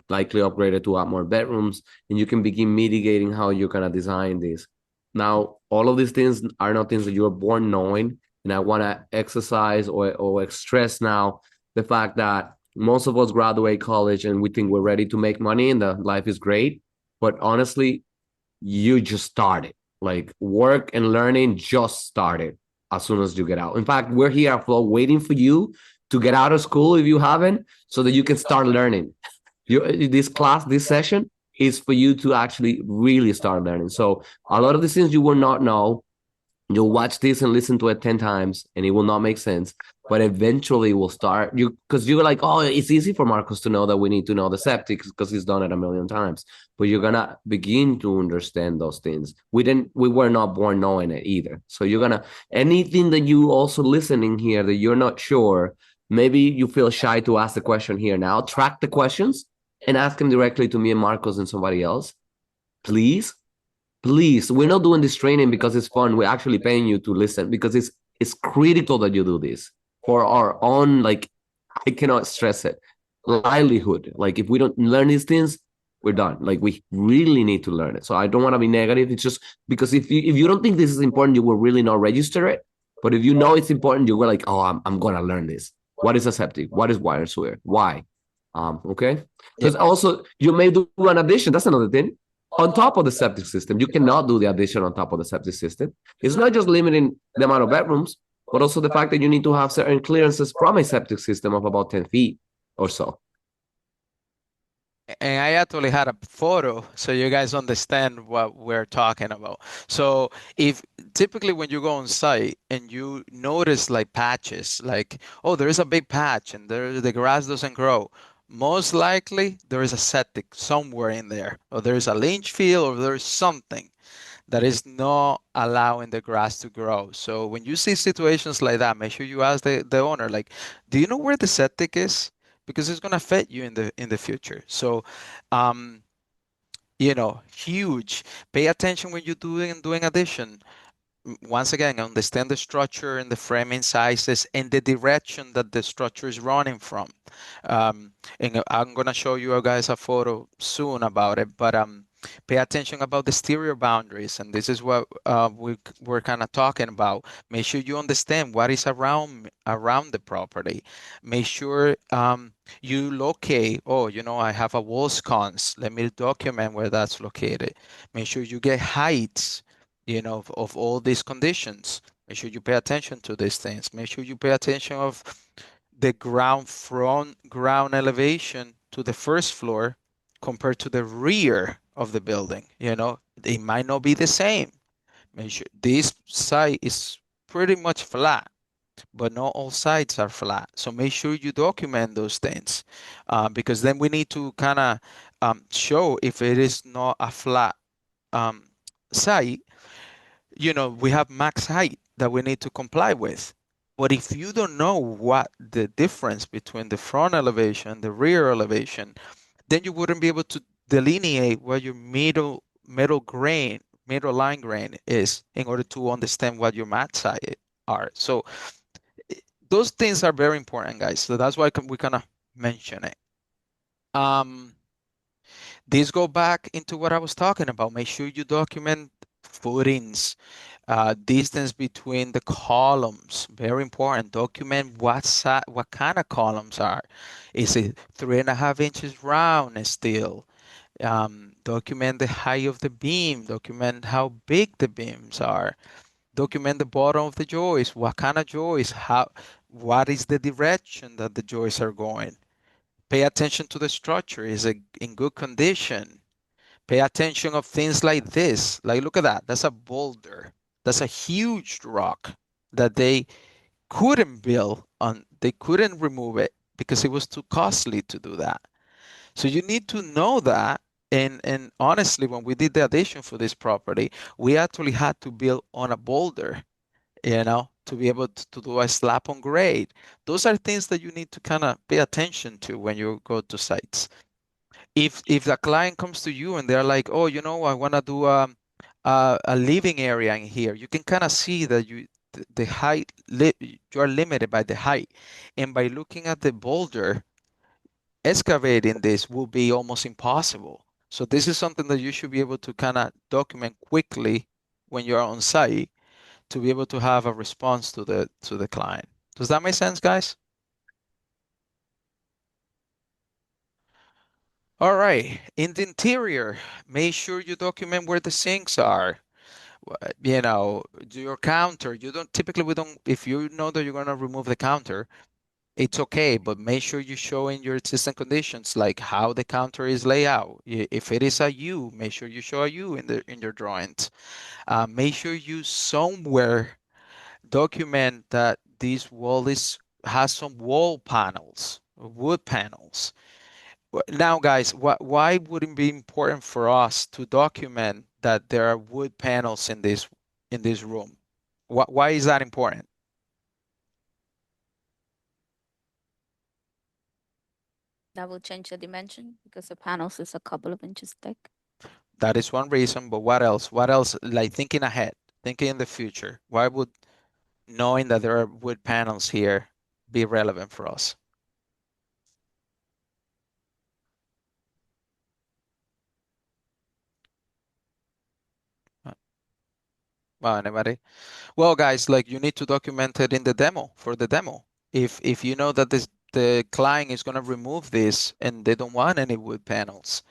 likely upgrade it to add more bedrooms, and you can begin mitigating how you're gonna design this. Now, all of these things are not things that you're born knowing, and I want to exercise or stress now the fact that most of us graduate college and we think we're ready to make money and that life is great, but honestly, you just started. Like work and learning just started as soon as you get out. In fact, we're here at Flow waiting for you to get out of school if you haven't, so that you can start learning. This session is for you to actually really start learning. So a lot of the things you will not know, you'll watch this and listen to it 10 times and it will not make sense, but eventually will start because you're like, oh, it's easy for Marcos to know that we need to know the septic because he's done it a million times, but you're gonna begin to understand those things. We were not born knowing it either. So you're gonna, anything that you also listening here that you're not sure, maybe you feel shy to ask the question here now, track the questions and ask them directly to me and Marcos and somebody else. Please, we're not doing this training because it's fun. We're actually paying you to listen because it's critical that you do this for our own, like, I cannot stress it, livelihood. Like if we don't learn these things, we're done. Like we really need to learn it. So I don't want to be negative. It's just because if you don't think this is important, you will really not register it. But if you know it's important, you were like, oh, I'm gonna learn this. What is a septic? What is wire sewer? Why? Okay. Because also you may do an addition. That's another thing. On top of the septic system, you cannot do the addition on top of the septic system. It's not just limiting the amount of bedrooms, but also the fact that you need to have certain clearances from a septic system of about 10 feet or so. And I actually had a photo so you guys understand what we're talking about. So if typically when you go on site and you notice like patches, like, oh, there is a big patch and the grass doesn't grow, most likely there is a septic somewhere in there, or there is a leach field, or there is something that is not allowing the grass to grow. So when you see situations like that, make sure you ask the owner, like, do you know where the septic is? Because it's going to affect you in the future. So, huge. Pay attention when you're doing addition. Once again, understand the structure and the framing sizes and the direction that the structure is running from. And I'm gonna show you guys a photo soon about it, but pay attention about the exterior boundaries, and this is what we're kind of talking about. Make sure you understand what is around the property. Make sure you locate, oh, I have a wall sconce. Let me document where that's located. Make sure you get heights, of all these conditions. Make sure you pay attention to these things. Make sure you pay attention of the ground elevation to the first floor compared to the rear of the building. They might not be the same. Make sure this site is pretty much flat, but not all sites are flat. So make sure you document those things, because then we need to kind of show if it is not a flat site. We have max height that we need to comply with. But if you don't know what the difference between the front elevation and the rear elevation, then you wouldn't be able to delineate what your middle line grain is in order to understand what your mat side are. So those things are very important, guys. So that's why we kind of mention it. This go back into what I was talking about. Make sure you document footings, distance between the columns. Very important. Document what kind of columns are. Is it 3.5 inches round still? Document the height of the beam. Document how big the beams are. Document the bottom of the joist. What kind of joist? What is the direction that the joists are going? Pay attention to the structure. Is it in good condition? Pay attention of things like this. Like, look at that. That's a boulder. That's a huge rock that they couldn't build on. They couldn't remove it because it was too costly to do that. So you need to know that. And honestly, when we did the addition for this property, we actually had to build on a boulder, to be able to do a slap on grade. Those are things that you need to kind of pay attention to when you go to sites. If the client comes to you and they're like, oh, I want to do a living area in here, you can kind of see that the height, you are limited by the height. And by looking at the boulder, excavating this will be almost impossible. So this is something that you should be able to kind of document quickly when you're on site to be able to have a response to the client. Does that make sense, guys? All right. In the interior, make sure you document where the sinks are. Do your counter. If you know that you're going to remove the counter, it's okay, but make sure you show in your existing conditions, like how the counter is laid out. If it is a U, make sure you show a U in your drawings. Make sure you somewhere document that this wall has some wall panels, wood panels. Now, guys, why would it be important for us to document that there are wood panels in this room? Why is that important? That will change the dimension because the panels is a couple of inches thick. That is one reason, but what else? What else? Like thinking ahead, thinking in the future. Why would knowing that there are wood panels here be relevant for us? Well, anybody? Well, guys, like you need to document it in the demo for the demo. If you know that the client is going to remove this and they don't want any wood panels,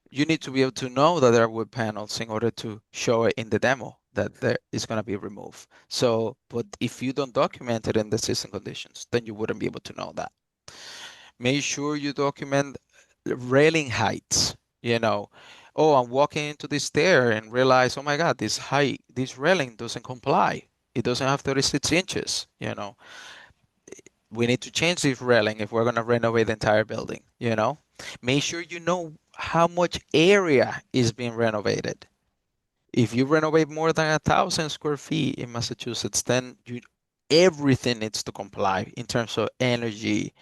you need to be able to know that there are wood panels in order to show it in the demo that there is going to be removed. So, but if you don't document it in the system conditions, then you wouldn't be able to know that. Make sure you document railing heights. Oh, I'm walking into this stair and realize, oh my God, this railing doesn't comply. It doesn't have 36 inches. We need to change this railing if we're going to renovate the entire building. Make sure you know how much area is being renovated. If you renovate more than 1,000 square feet in Massachusetts, then everything needs to comply in terms of energy,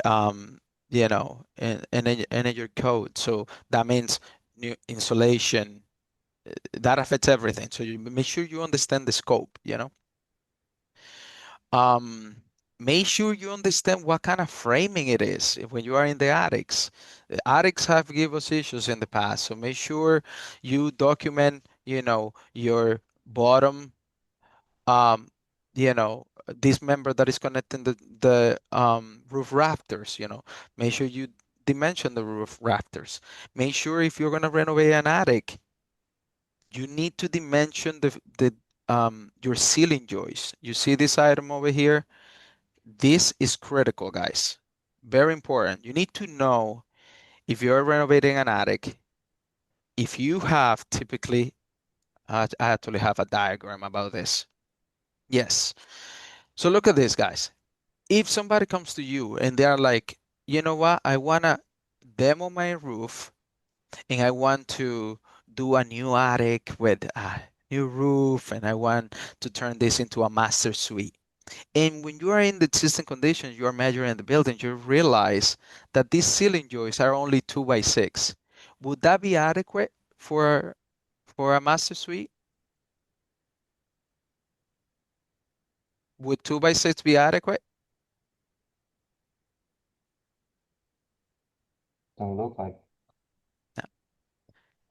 and energy code. So that means new insulation. That affects everything. So you make sure you understand the scope. Make sure you understand what kind of framing it is when you are in the attics. The attics have given us issues in the past, so make sure you document, your bottom, this member that is connecting the roof rafters. Make sure you dimension the roof rafters. Make sure if you're gonna renovate an attic, you need to dimension your ceiling joist. You see this item over here? This is critical, guys. Very important. You need to know if you're renovating an attic, if you have typically, I actually have a diagram about this. Yes. So look at this, guys. If somebody comes to you and they're like, you know what, I want to demo my roof and I want to do a new attic with a new roof and I want to turn this into a master suite. And when you are in the existing conditions, you are measuring the building, you realize that these ceiling joists are only 2x6. Would that be adequate for a master suite? Would 2x6 be adequate? Don't look like.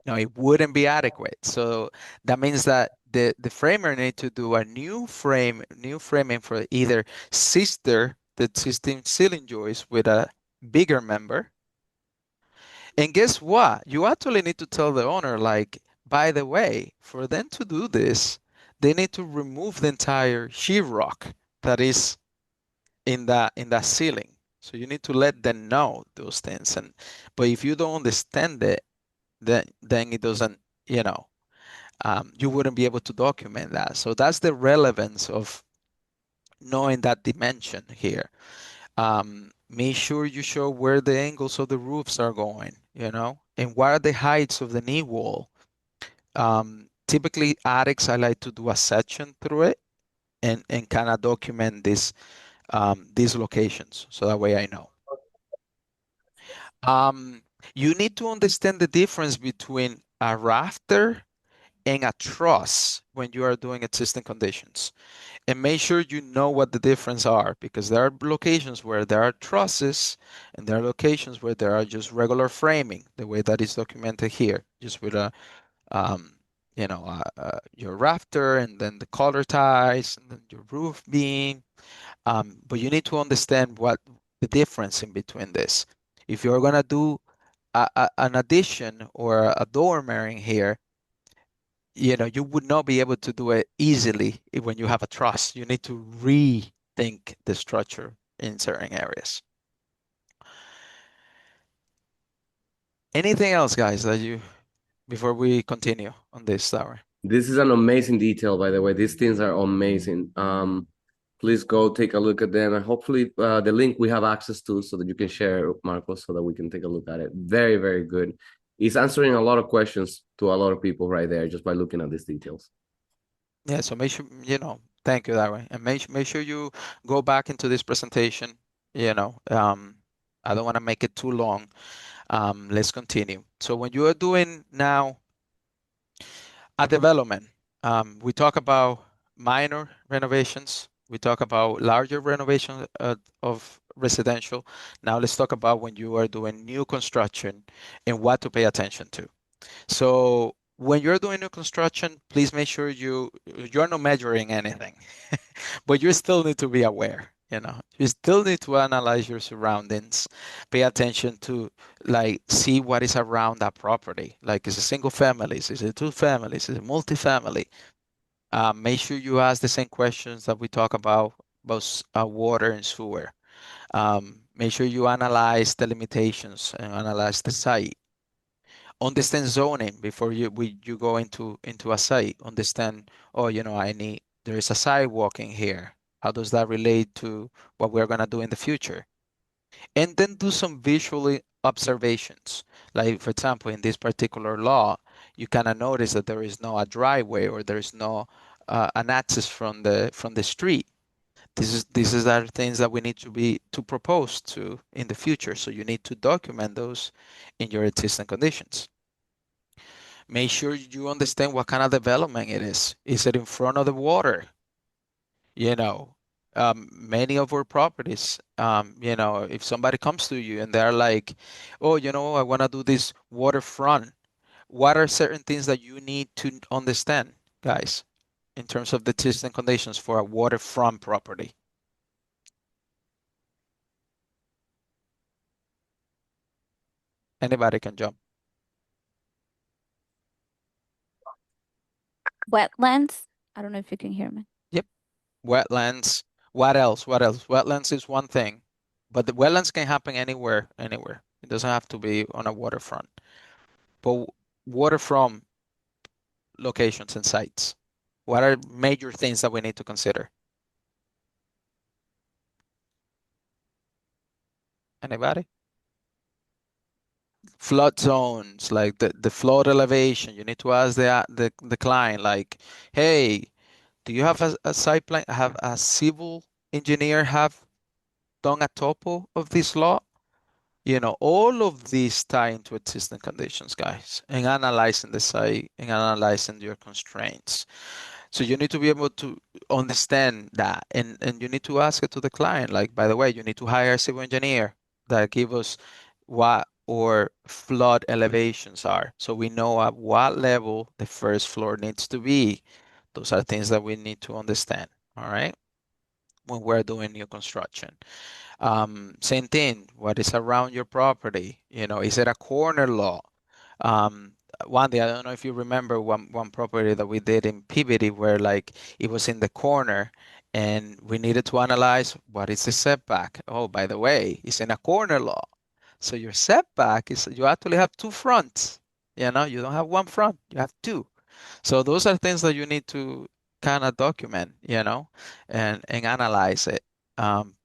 No, it wouldn't be adequate. So that means that the framer need to do a new framing for either the existing ceiling joist with a bigger member. And guess what? You actually need to tell the owner, like, by the way, for them to do this, they need to remove the entire sheetrock that is in that ceiling. So you need to let them know those things. But if you don't understand it, then it doesn't, you wouldn't be able to document that. So that's the relevance of knowing that dimension here. Make sure you show where the angles of the roofs are going, and what are the heights of the knee wall. Typically, attics, I like to do a section through it and kind of document these locations, so that way I know. You need to understand the difference between a rafter and a truss when you are doing existing conditions. And make sure you know what the difference are, because there are locations where there are trusses and there are locations where there are just regular framing, the way that is documented here, just with your rafter and then the collar ties and then your roof beam. But you need to understand what the difference in between this. If you're gonna do an addition or a dormer in here, you would not be able to do it easily when you have a truss. You need to rethink the structure in certain areas. Anything else, guys, before we continue on this tower? This is an amazing detail, by the way. These things are amazing. Please go take a look at them, and hopefully the link we have access to so that you can share, Marcos, so that we can take a look at it. Very, very good. It's answering a lot of questions to a lot of people right there just by looking at these details. Yeah, so make sure, thank you that way. And make sure you go back into this presentation, I don't want to make it too long. Let's continue. So when you are doing now a development, we talk about minor renovations. We talk about larger renovations of residential. Now let's talk about when you are doing new construction and what to pay attention to. So when you're doing new construction, please make sure you're not measuring anything, but you still need to be aware. You still need to analyze your surroundings, pay attention to see what is around that property. Like, is it single families? Is it two families? Is it multifamily? Make sure you ask the same questions that we talk about water and sewer. Make sure you analyze the limitations and analyze the site. Understand zoning before you go into a site. Understand, there is a sidewalk in here. How does that relate to what we're gonna do in the future? And then do some visual observations. Like, for example, in this particular law, you kind of notice that there is no a driveway or there is no an access from the street. This is are things that we need to propose to in the future. So you need to document those in your existing conditions. Make sure you understand what kind of development it is. Is it in front of the water? Many of our properties, if somebody comes to you and they're like, oh, I want to do this waterfront. What are certain things that you need to understand, guys, in terms of the existing conditions for a waterfront property? Anybody can jump. Wetlands. I don't know if you can hear me. Yep. Wetlands. What else? Wetlands is one thing, but the wetlands can happen anywhere. It doesn't have to be on a waterfront. But waterfront locations and sites, what are major things that we need to consider? Anybody? Flood zones, like the flood elevation. You need to ask the client, like, hey, do you have a site plan, have a civil engineer have done a topo of this law, all of these tie into existing conditions, guys, and analyzing the site and analyzing your constraints. So you need to be able to understand that, and you need to ask it to the client. Like, by the way, you need to hire a civil engineer that give us what our flood elevations are, so we know at what level the first floor needs to be. Those are things that we need to understand, all right, when we're doing new construction. Same thing, what is around your property? Is it a corner lot? One day, I don't know if you remember one property that we did in Peabody where like it was in the corner and we needed to analyze what is the setback. Oh, by the way, it's in a corner lot. So your setback is you actually have two fronts. You don't have one front, you have two. So those are things that you need to kind of document, and analyze it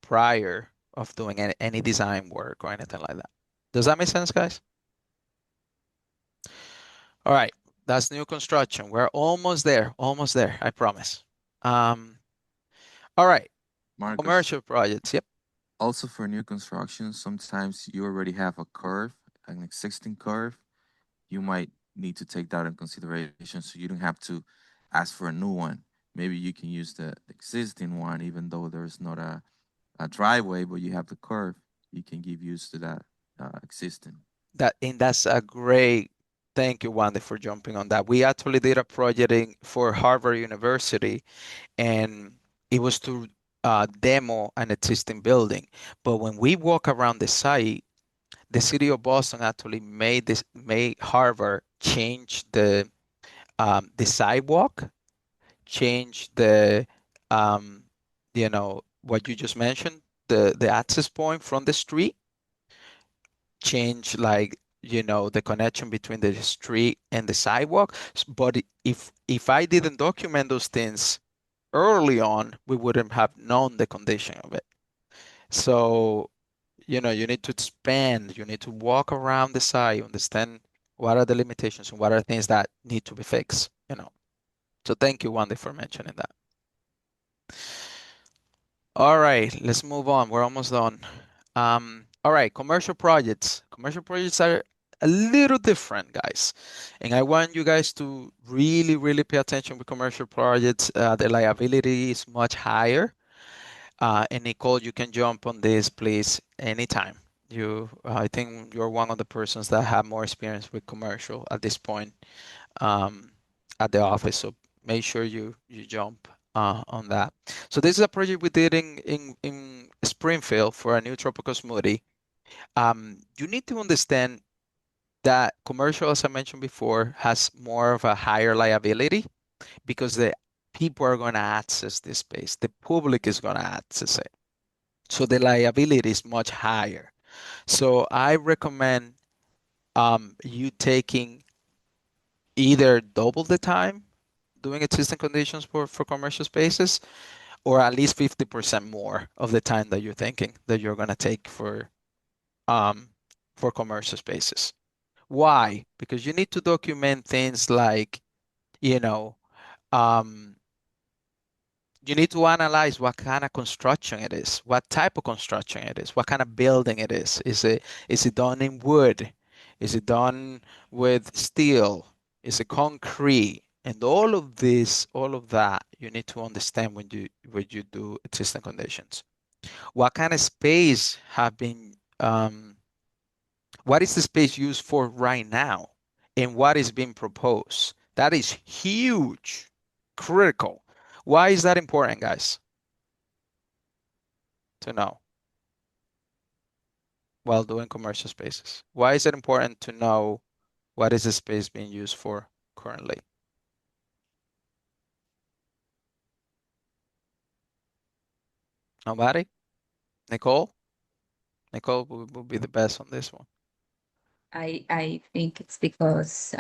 prior of doing any design work or anything like that. Does that make sense, guys? All right, that's new construction. We're almost there, I promise. All right, Marcus, commercial projects. Yep. also for new construction, sometimes you already have a curve, an existing curve. You might need to take that in consideration so you don't have to ask for a new one. Maybe you can use the existing one, even though there's not a driveway, but you have the curve. You can give use to that existing. That's a great. Thank you, Wanda, for jumping on that. We actually did a project for Harvard University, and it was to demo an existing building. But when we walk around the site, the city of Boston actually made Harvard change the sidewalk, change the what you just mentioned, the access point from the street, change like the connection between the street and the sidewalk. But if I didn't document those things early on, we wouldn't have known the condition of it. So you need to expand, you need to walk around the site, understand what are the limitations and what are things that need to be fixed. So thank you, Wendy, for mentioning that. All right, let's move on. We're almost done. All right, commercial projects. Commercial projects are a little different, guys. And I want you guys to really, really pay attention with commercial projects. The liability is much higher. And Nicole, you can jump on this, please, anytime. I think you're one of the persons that have more experience with commercial at this point at the office. So make sure you jump on that. So this is a project we did in Springfield for a new tropical smoothie. You need to understand that commercial, as I mentioned before, has more of a higher liability because the people are going to access this space. The public is going to access it. So the liability is much higher. So I recommend you taking either double the time doing existing conditions for commercial spaces, or at least 50% more of the time that you're thinking that you're going to take for commercial spaces. Why? Because you need to document things like, you need to analyze what kind of construction it is, what type of construction it is, what kind of building it is. Is it done in wood? Is it done with steel? Is it concrete? And all of that, you need to understand when you do existing conditions. What kind of space what is the space used for right now? And what is being proposed? That is huge, critical. Why is that important, guys? To know while doing commercial spaces. Why is it important to know what is the space being used for currently? Nobody? Nicole? Nicole will be the best on this one. I think it's because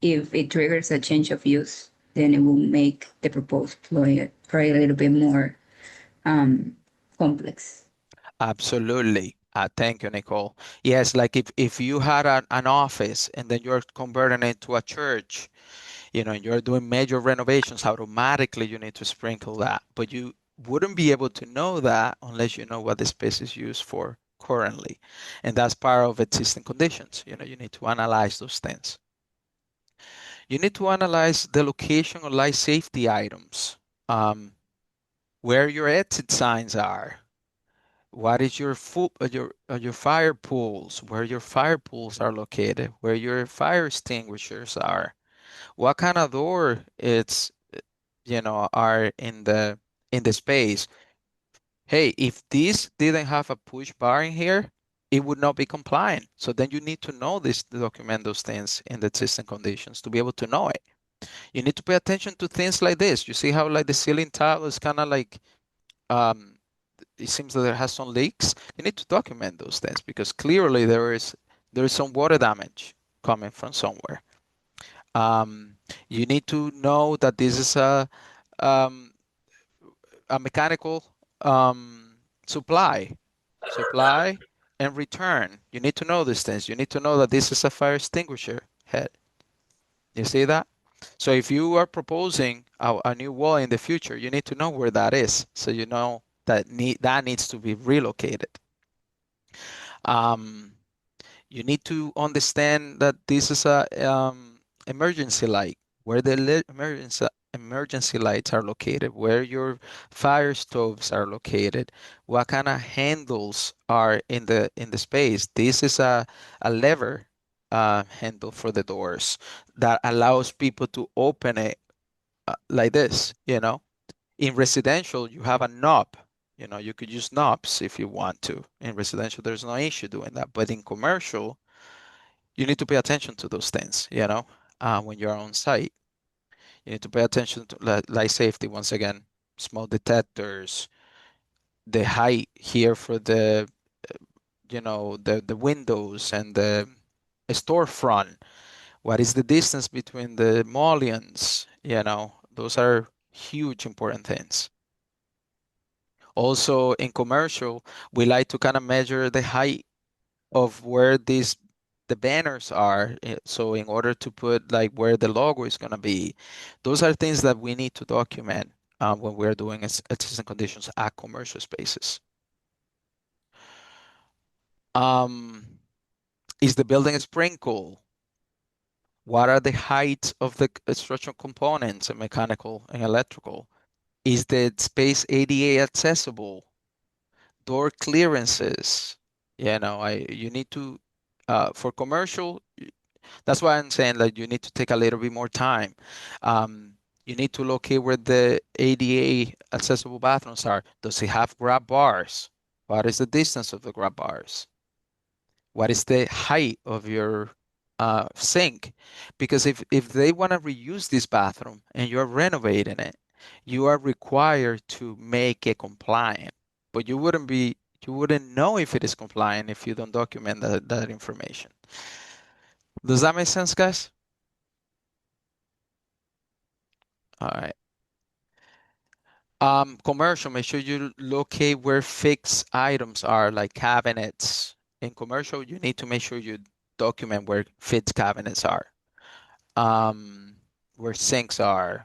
if it triggers a change of use, then it will make the proposed project a little bit more complex. Absolutely. Thank you, Nicole. Yes, like if you had an office and then you're converting it to a church, you're doing major renovations, automatically you need to sprinkle that. But wouldn't be able to know that unless you know what the space is used for currently. And that's part of existing conditions. You need to analyze those things. You need to analyze the location of life safety items, where your exit signs are, what is your fire pools, where your fire pools are located, where your fire extinguishers are, what kind of door it's are in the space. Hey, if this didn't have a push bar in here, it would not be compliant. So then you need to know this to document those things in the existing conditions to be able to know it. You need to pay attention to things like this. You see how like the ceiling tile is kind of like it seems that it has some leaks. You need to document those things because clearly there is some water damage coming from somewhere. You need to know that this is a mechanical supply and return. You need to know these things. You need to know that this is a fire extinguisher head. You see that? So if you are proposing a new wall in the future, you need to know where that is. So you know that needs to be relocated. You need to understand that this is a emergency light, where the emergency lights are located, where your fire stoves are located, what kind of handles are in the space. This is a lever handle for the doors that allows people to open it like this. In residential, you have a knob. You could use knobs if you want to. In residential, there's no issue doing that. But in commercial, you need to pay attention to those things, when you're on site. You need to pay attention to light safety, once again, smoke detectors, the height here for the windows and the storefront. What is the distance between the mullions? Those are huge important things. Also, in commercial, we like to kind of measure the height of where the banners are. So in order to put like where the logo is going to be, those are things that we need to document when we're doing existing conditions at commercial spaces. Is the building sprinkled? What are the heights of the structural components and mechanical and electrical? Is the space ADA accessible? Door clearances. You need to, for commercial, that's why I'm saying like you need to take a little bit more time. You need to locate where the ADA accessible bathrooms are. Does it have grab bars? What is the distance of the grab bars? What is the height of your sink? Because if they want to reuse this bathroom and you're renovating it, you are required to make it compliant. But you wouldn't know if it is compliant if you don't document that information. Does that make sense, guys? All right. Commercial, make sure you locate where fixed items are, like cabinets. In commercial, you need to make sure you document where fixed cabinets are, where sinks are,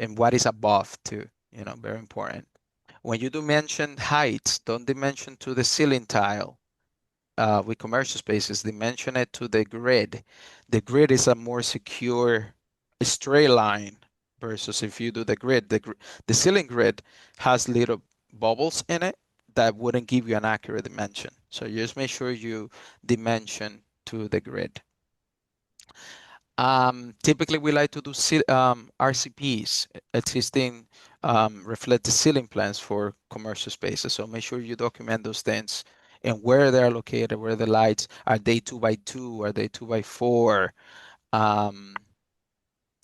and what is above too, very important. When you do mention heights, don't dimension to the ceiling tile. With commercial spaces, dimension it to the grid. The grid is a more secure straight line versus if you do the grid. The ceiling grid has little bubbles in it that wouldn't give you an accurate dimension. So just make sure you dimension to the grid. Typically, we like to do RCPs, existing reflected ceiling plans for commercial spaces. So make sure you document those things and where they're located, where the lights are. They 2x2? Are they 2x4?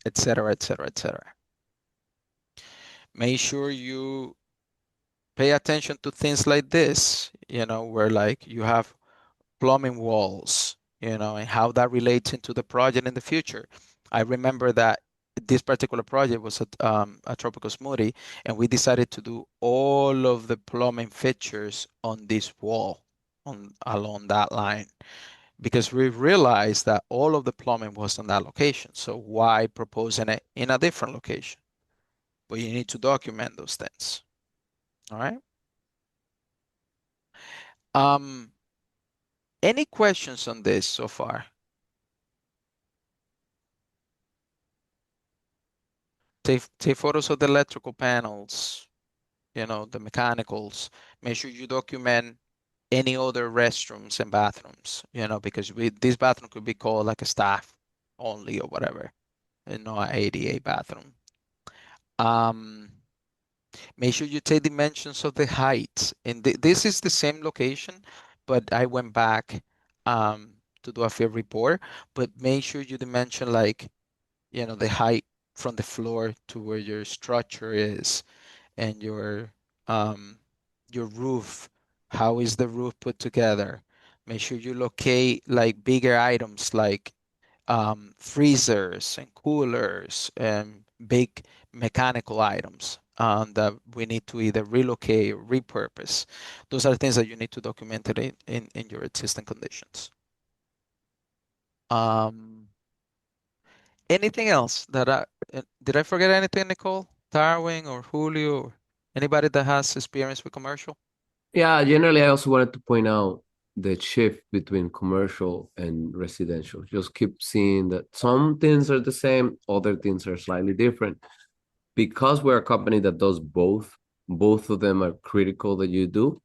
Et cetera, et cetera, et cetera. Make sure you pay attention to things like this, where like you have plumbing walls, and how that relates into the project in the future. I remember that this particular project was a tropical smoothie, and we decided to do all of the plumbing fixtures on this wall, along that line, because we realized that all of the plumbing was on that location. So why proposing it in a different location? But you need to document those things. All right. Any questions on this so far? Take photos of the electrical panels, you know, the mechanicals. Make sure you document any other restrooms and bathrooms, you know, because this bathroom could be called like a staff only or whatever, and not an ADA bathroom. Make sure you take dimensions of the heights. And this is the same location, but I went back to do a field report. But make sure you dimension like, you know, the height from the floor to where your structure is, and your roof. How is the roof put together? Make sure you locate like bigger items like freezers and coolers and big mechanical items that we need to either relocate or repurpose. Those are things that you need to document it in your existing conditions. Anything else that did I forget anything, Nicole? Darwin or Julio or anybody that has experience with commercial? Yeah, generally, I also wanted to point out the shift between commercial and residential. Just keep seeing that some things are the same, other things are slightly different. Because we're a company that does both of them are critical that you do.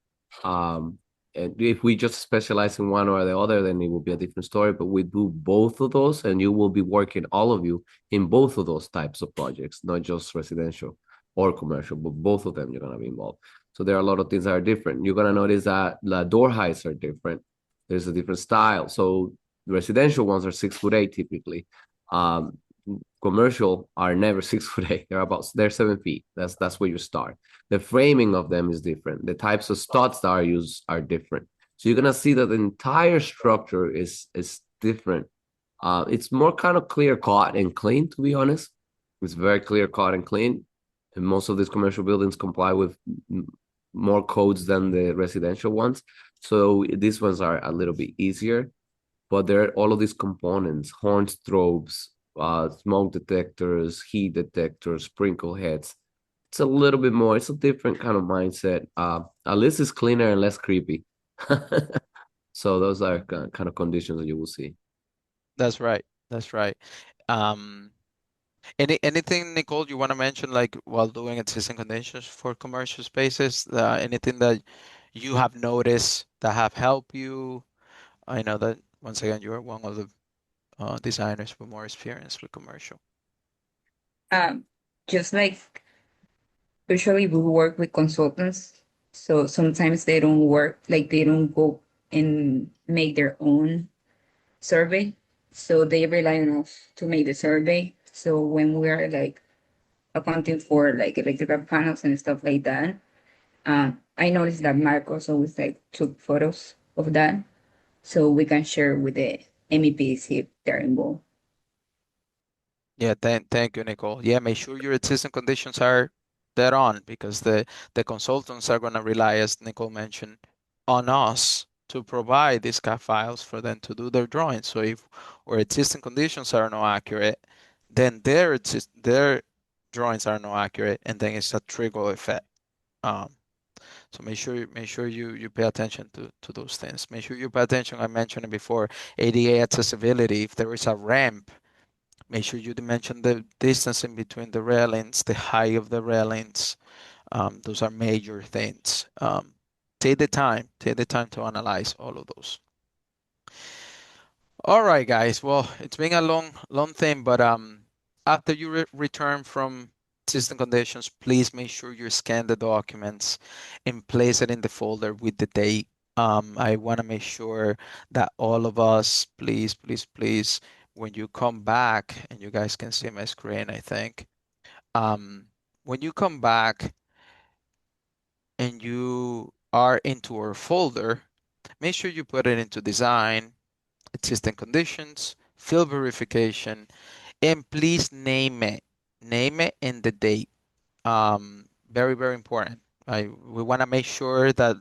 And if we just specialize in one or the other, then it will be a different story. But we do both of those, and you will be working, all of you, in both of those types of projects, not just residential or commercial, but both of them you're gonna be involved. So there are a lot of things that are different. You're gonna notice that the door heights are different. There's a different style. So the residential ones are 6'8" typically. Commercial are never 6'8". They're 7 feet. That's where you start. The framing of them is different. The types of studs that are used are different. So you're gonna see that the entire structure is different. It's more kind of clear cut and clean, to be honest. It's very clear cut and clean. And most of these commercial buildings comply with more codes than the residential ones. So these ones are a little bit easier, but there are all of these components, horn strobes, smoke detectors, heat detectors, sprinkle heads. It's a little bit more, it's a different kind of mindset. At least it's cleaner and less creepy. So those are kind of conditions that you will see. That's right. That's right. Anything, Nicole, you want to mention, like while doing existing conditions for commercial spaces? Anything that you have noticed that have helped you? I know that once again, you are one of the designers with more experience with commercial. Just like usually we work with consultants, so sometimes they don't work, like they don't go and make their own survey. So they rely on us to make the survey. So when we are like accounting for like electrical panels and stuff like that, I noticed that Marcos always like took photos of that, so we can share with the MEPs if they're involved. Yeah, thank you, Nicole. Yeah, make sure your existing conditions are dead on, because the consultants are going to rely, as Nicole mentioned, on us to provide these CAD files for them to do their drawings. So if our existing conditions are not accurate, then their drawings are not accurate, and then it's a trigger effect. So make sure you pay attention to those things. Make sure you pay attention. I mentioned it before, ADA accessibility. If there is a ramp, make sure you dimension the distance in between the railings, the height of the railings. Those are major things. Take the time to analyze all of those. All right, guys. Well, it's been a long thing, but after you return from system conditions, please make sure you scan the documents and place it in the folder with the date. I want to make sure that all of us, please, when you come back, and you guys can see my screen, I think. When you come back and you are into our folder, make sure you put it into design, existing conditions, field verification, and please name it. Name it and the date. Very, very important. We want to make sure that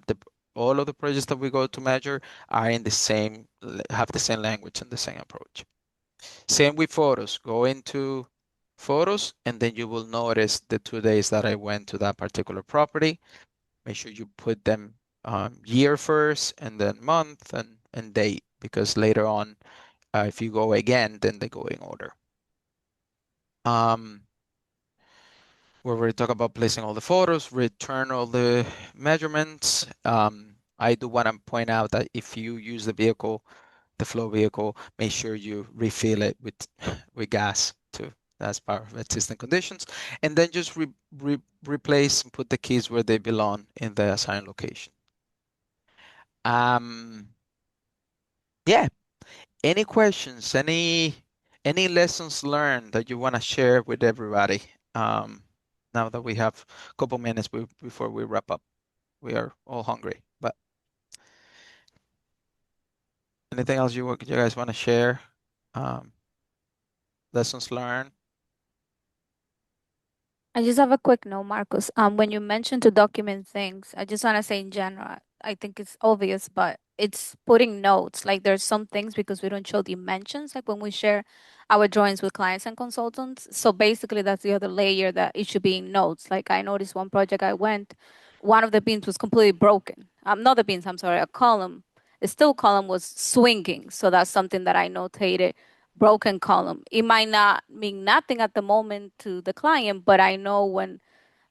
all of the projects that we go to measure are in the same, have the same language and the same approach. Same with photos. Go into photos, and then you will notice the 2 days that I went to that particular property. make sure you put them year first and then month and date, because later on, if you go again, then they go in order. We already talked about placing all the photos, return all the measurements. I do want to point out that if you use the vehicle, the flow vehicle, make sure you refill it with gas too. That's part of existing conditions. And then just replace and put the keys where they belong in the assigned location. Yeah. Any questions? Any lessons learned that you want to share with everybody? Now that we have a couple minutes before we wrap up, we are all hungry. But anything else you guys want to share? Lessons learned. I just have a quick note, Marcos. When you mentioned to document things, I just want to say in general, I think it's obvious, but it's putting notes. Like there's some things because we don't show dimensions, like when we share our drawings with clients and consultants. So basically, that's the other layer that it should be in notes. Like I noticed one project one of the beams was completely broken. Not the beams, I'm sorry, a column. The steel column was swinging. So that's something that I notated. Broken column. It might not mean nothing at the moment to the client, but I know when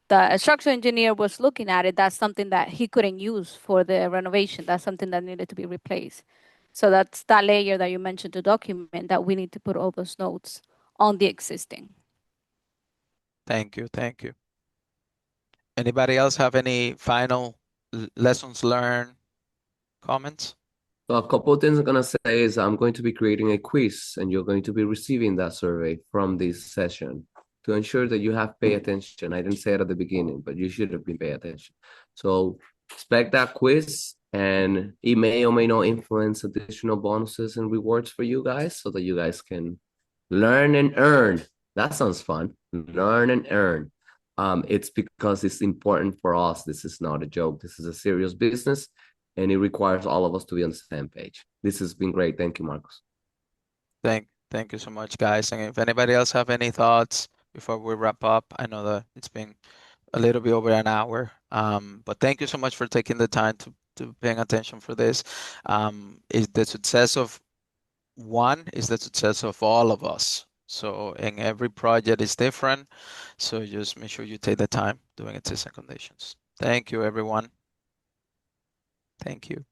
the structural engineer was looking at it, that's something that he couldn't use for the renovation. That's something that needed to be replaced. So that's that layer that you mentioned to document that we need to put all those notes on the existing. Thank you. Thank you. Anybody else have any final lessons learned comments? So a couple of things I'm gonna say is I'm going to be creating a quiz, and you're going to be receiving that survey from this session to ensure that you have paid attention. I didn't say it at the beginning, but you should have been paying attention. So expect that quiz, and it may or may not influence additional bonuses and rewards for you guys so that you guys can learn and earn. That sounds fun. Learn and earn. It's because it's important for us. This is not a joke. This is a serious business, and it requires all of us to be on the same page. This has been great. Thank you, Marcos. Thank you so much, guys. And if anybody else have any thoughts before we wrap up, I know that it's been a little bit over an hour. But thank you so much for taking the time to paying attention for this. Is the success of one is the success of all of us. So, and every project is different. So just make sure you take the time doing existing conditions. Thank you, everyone. Thank you.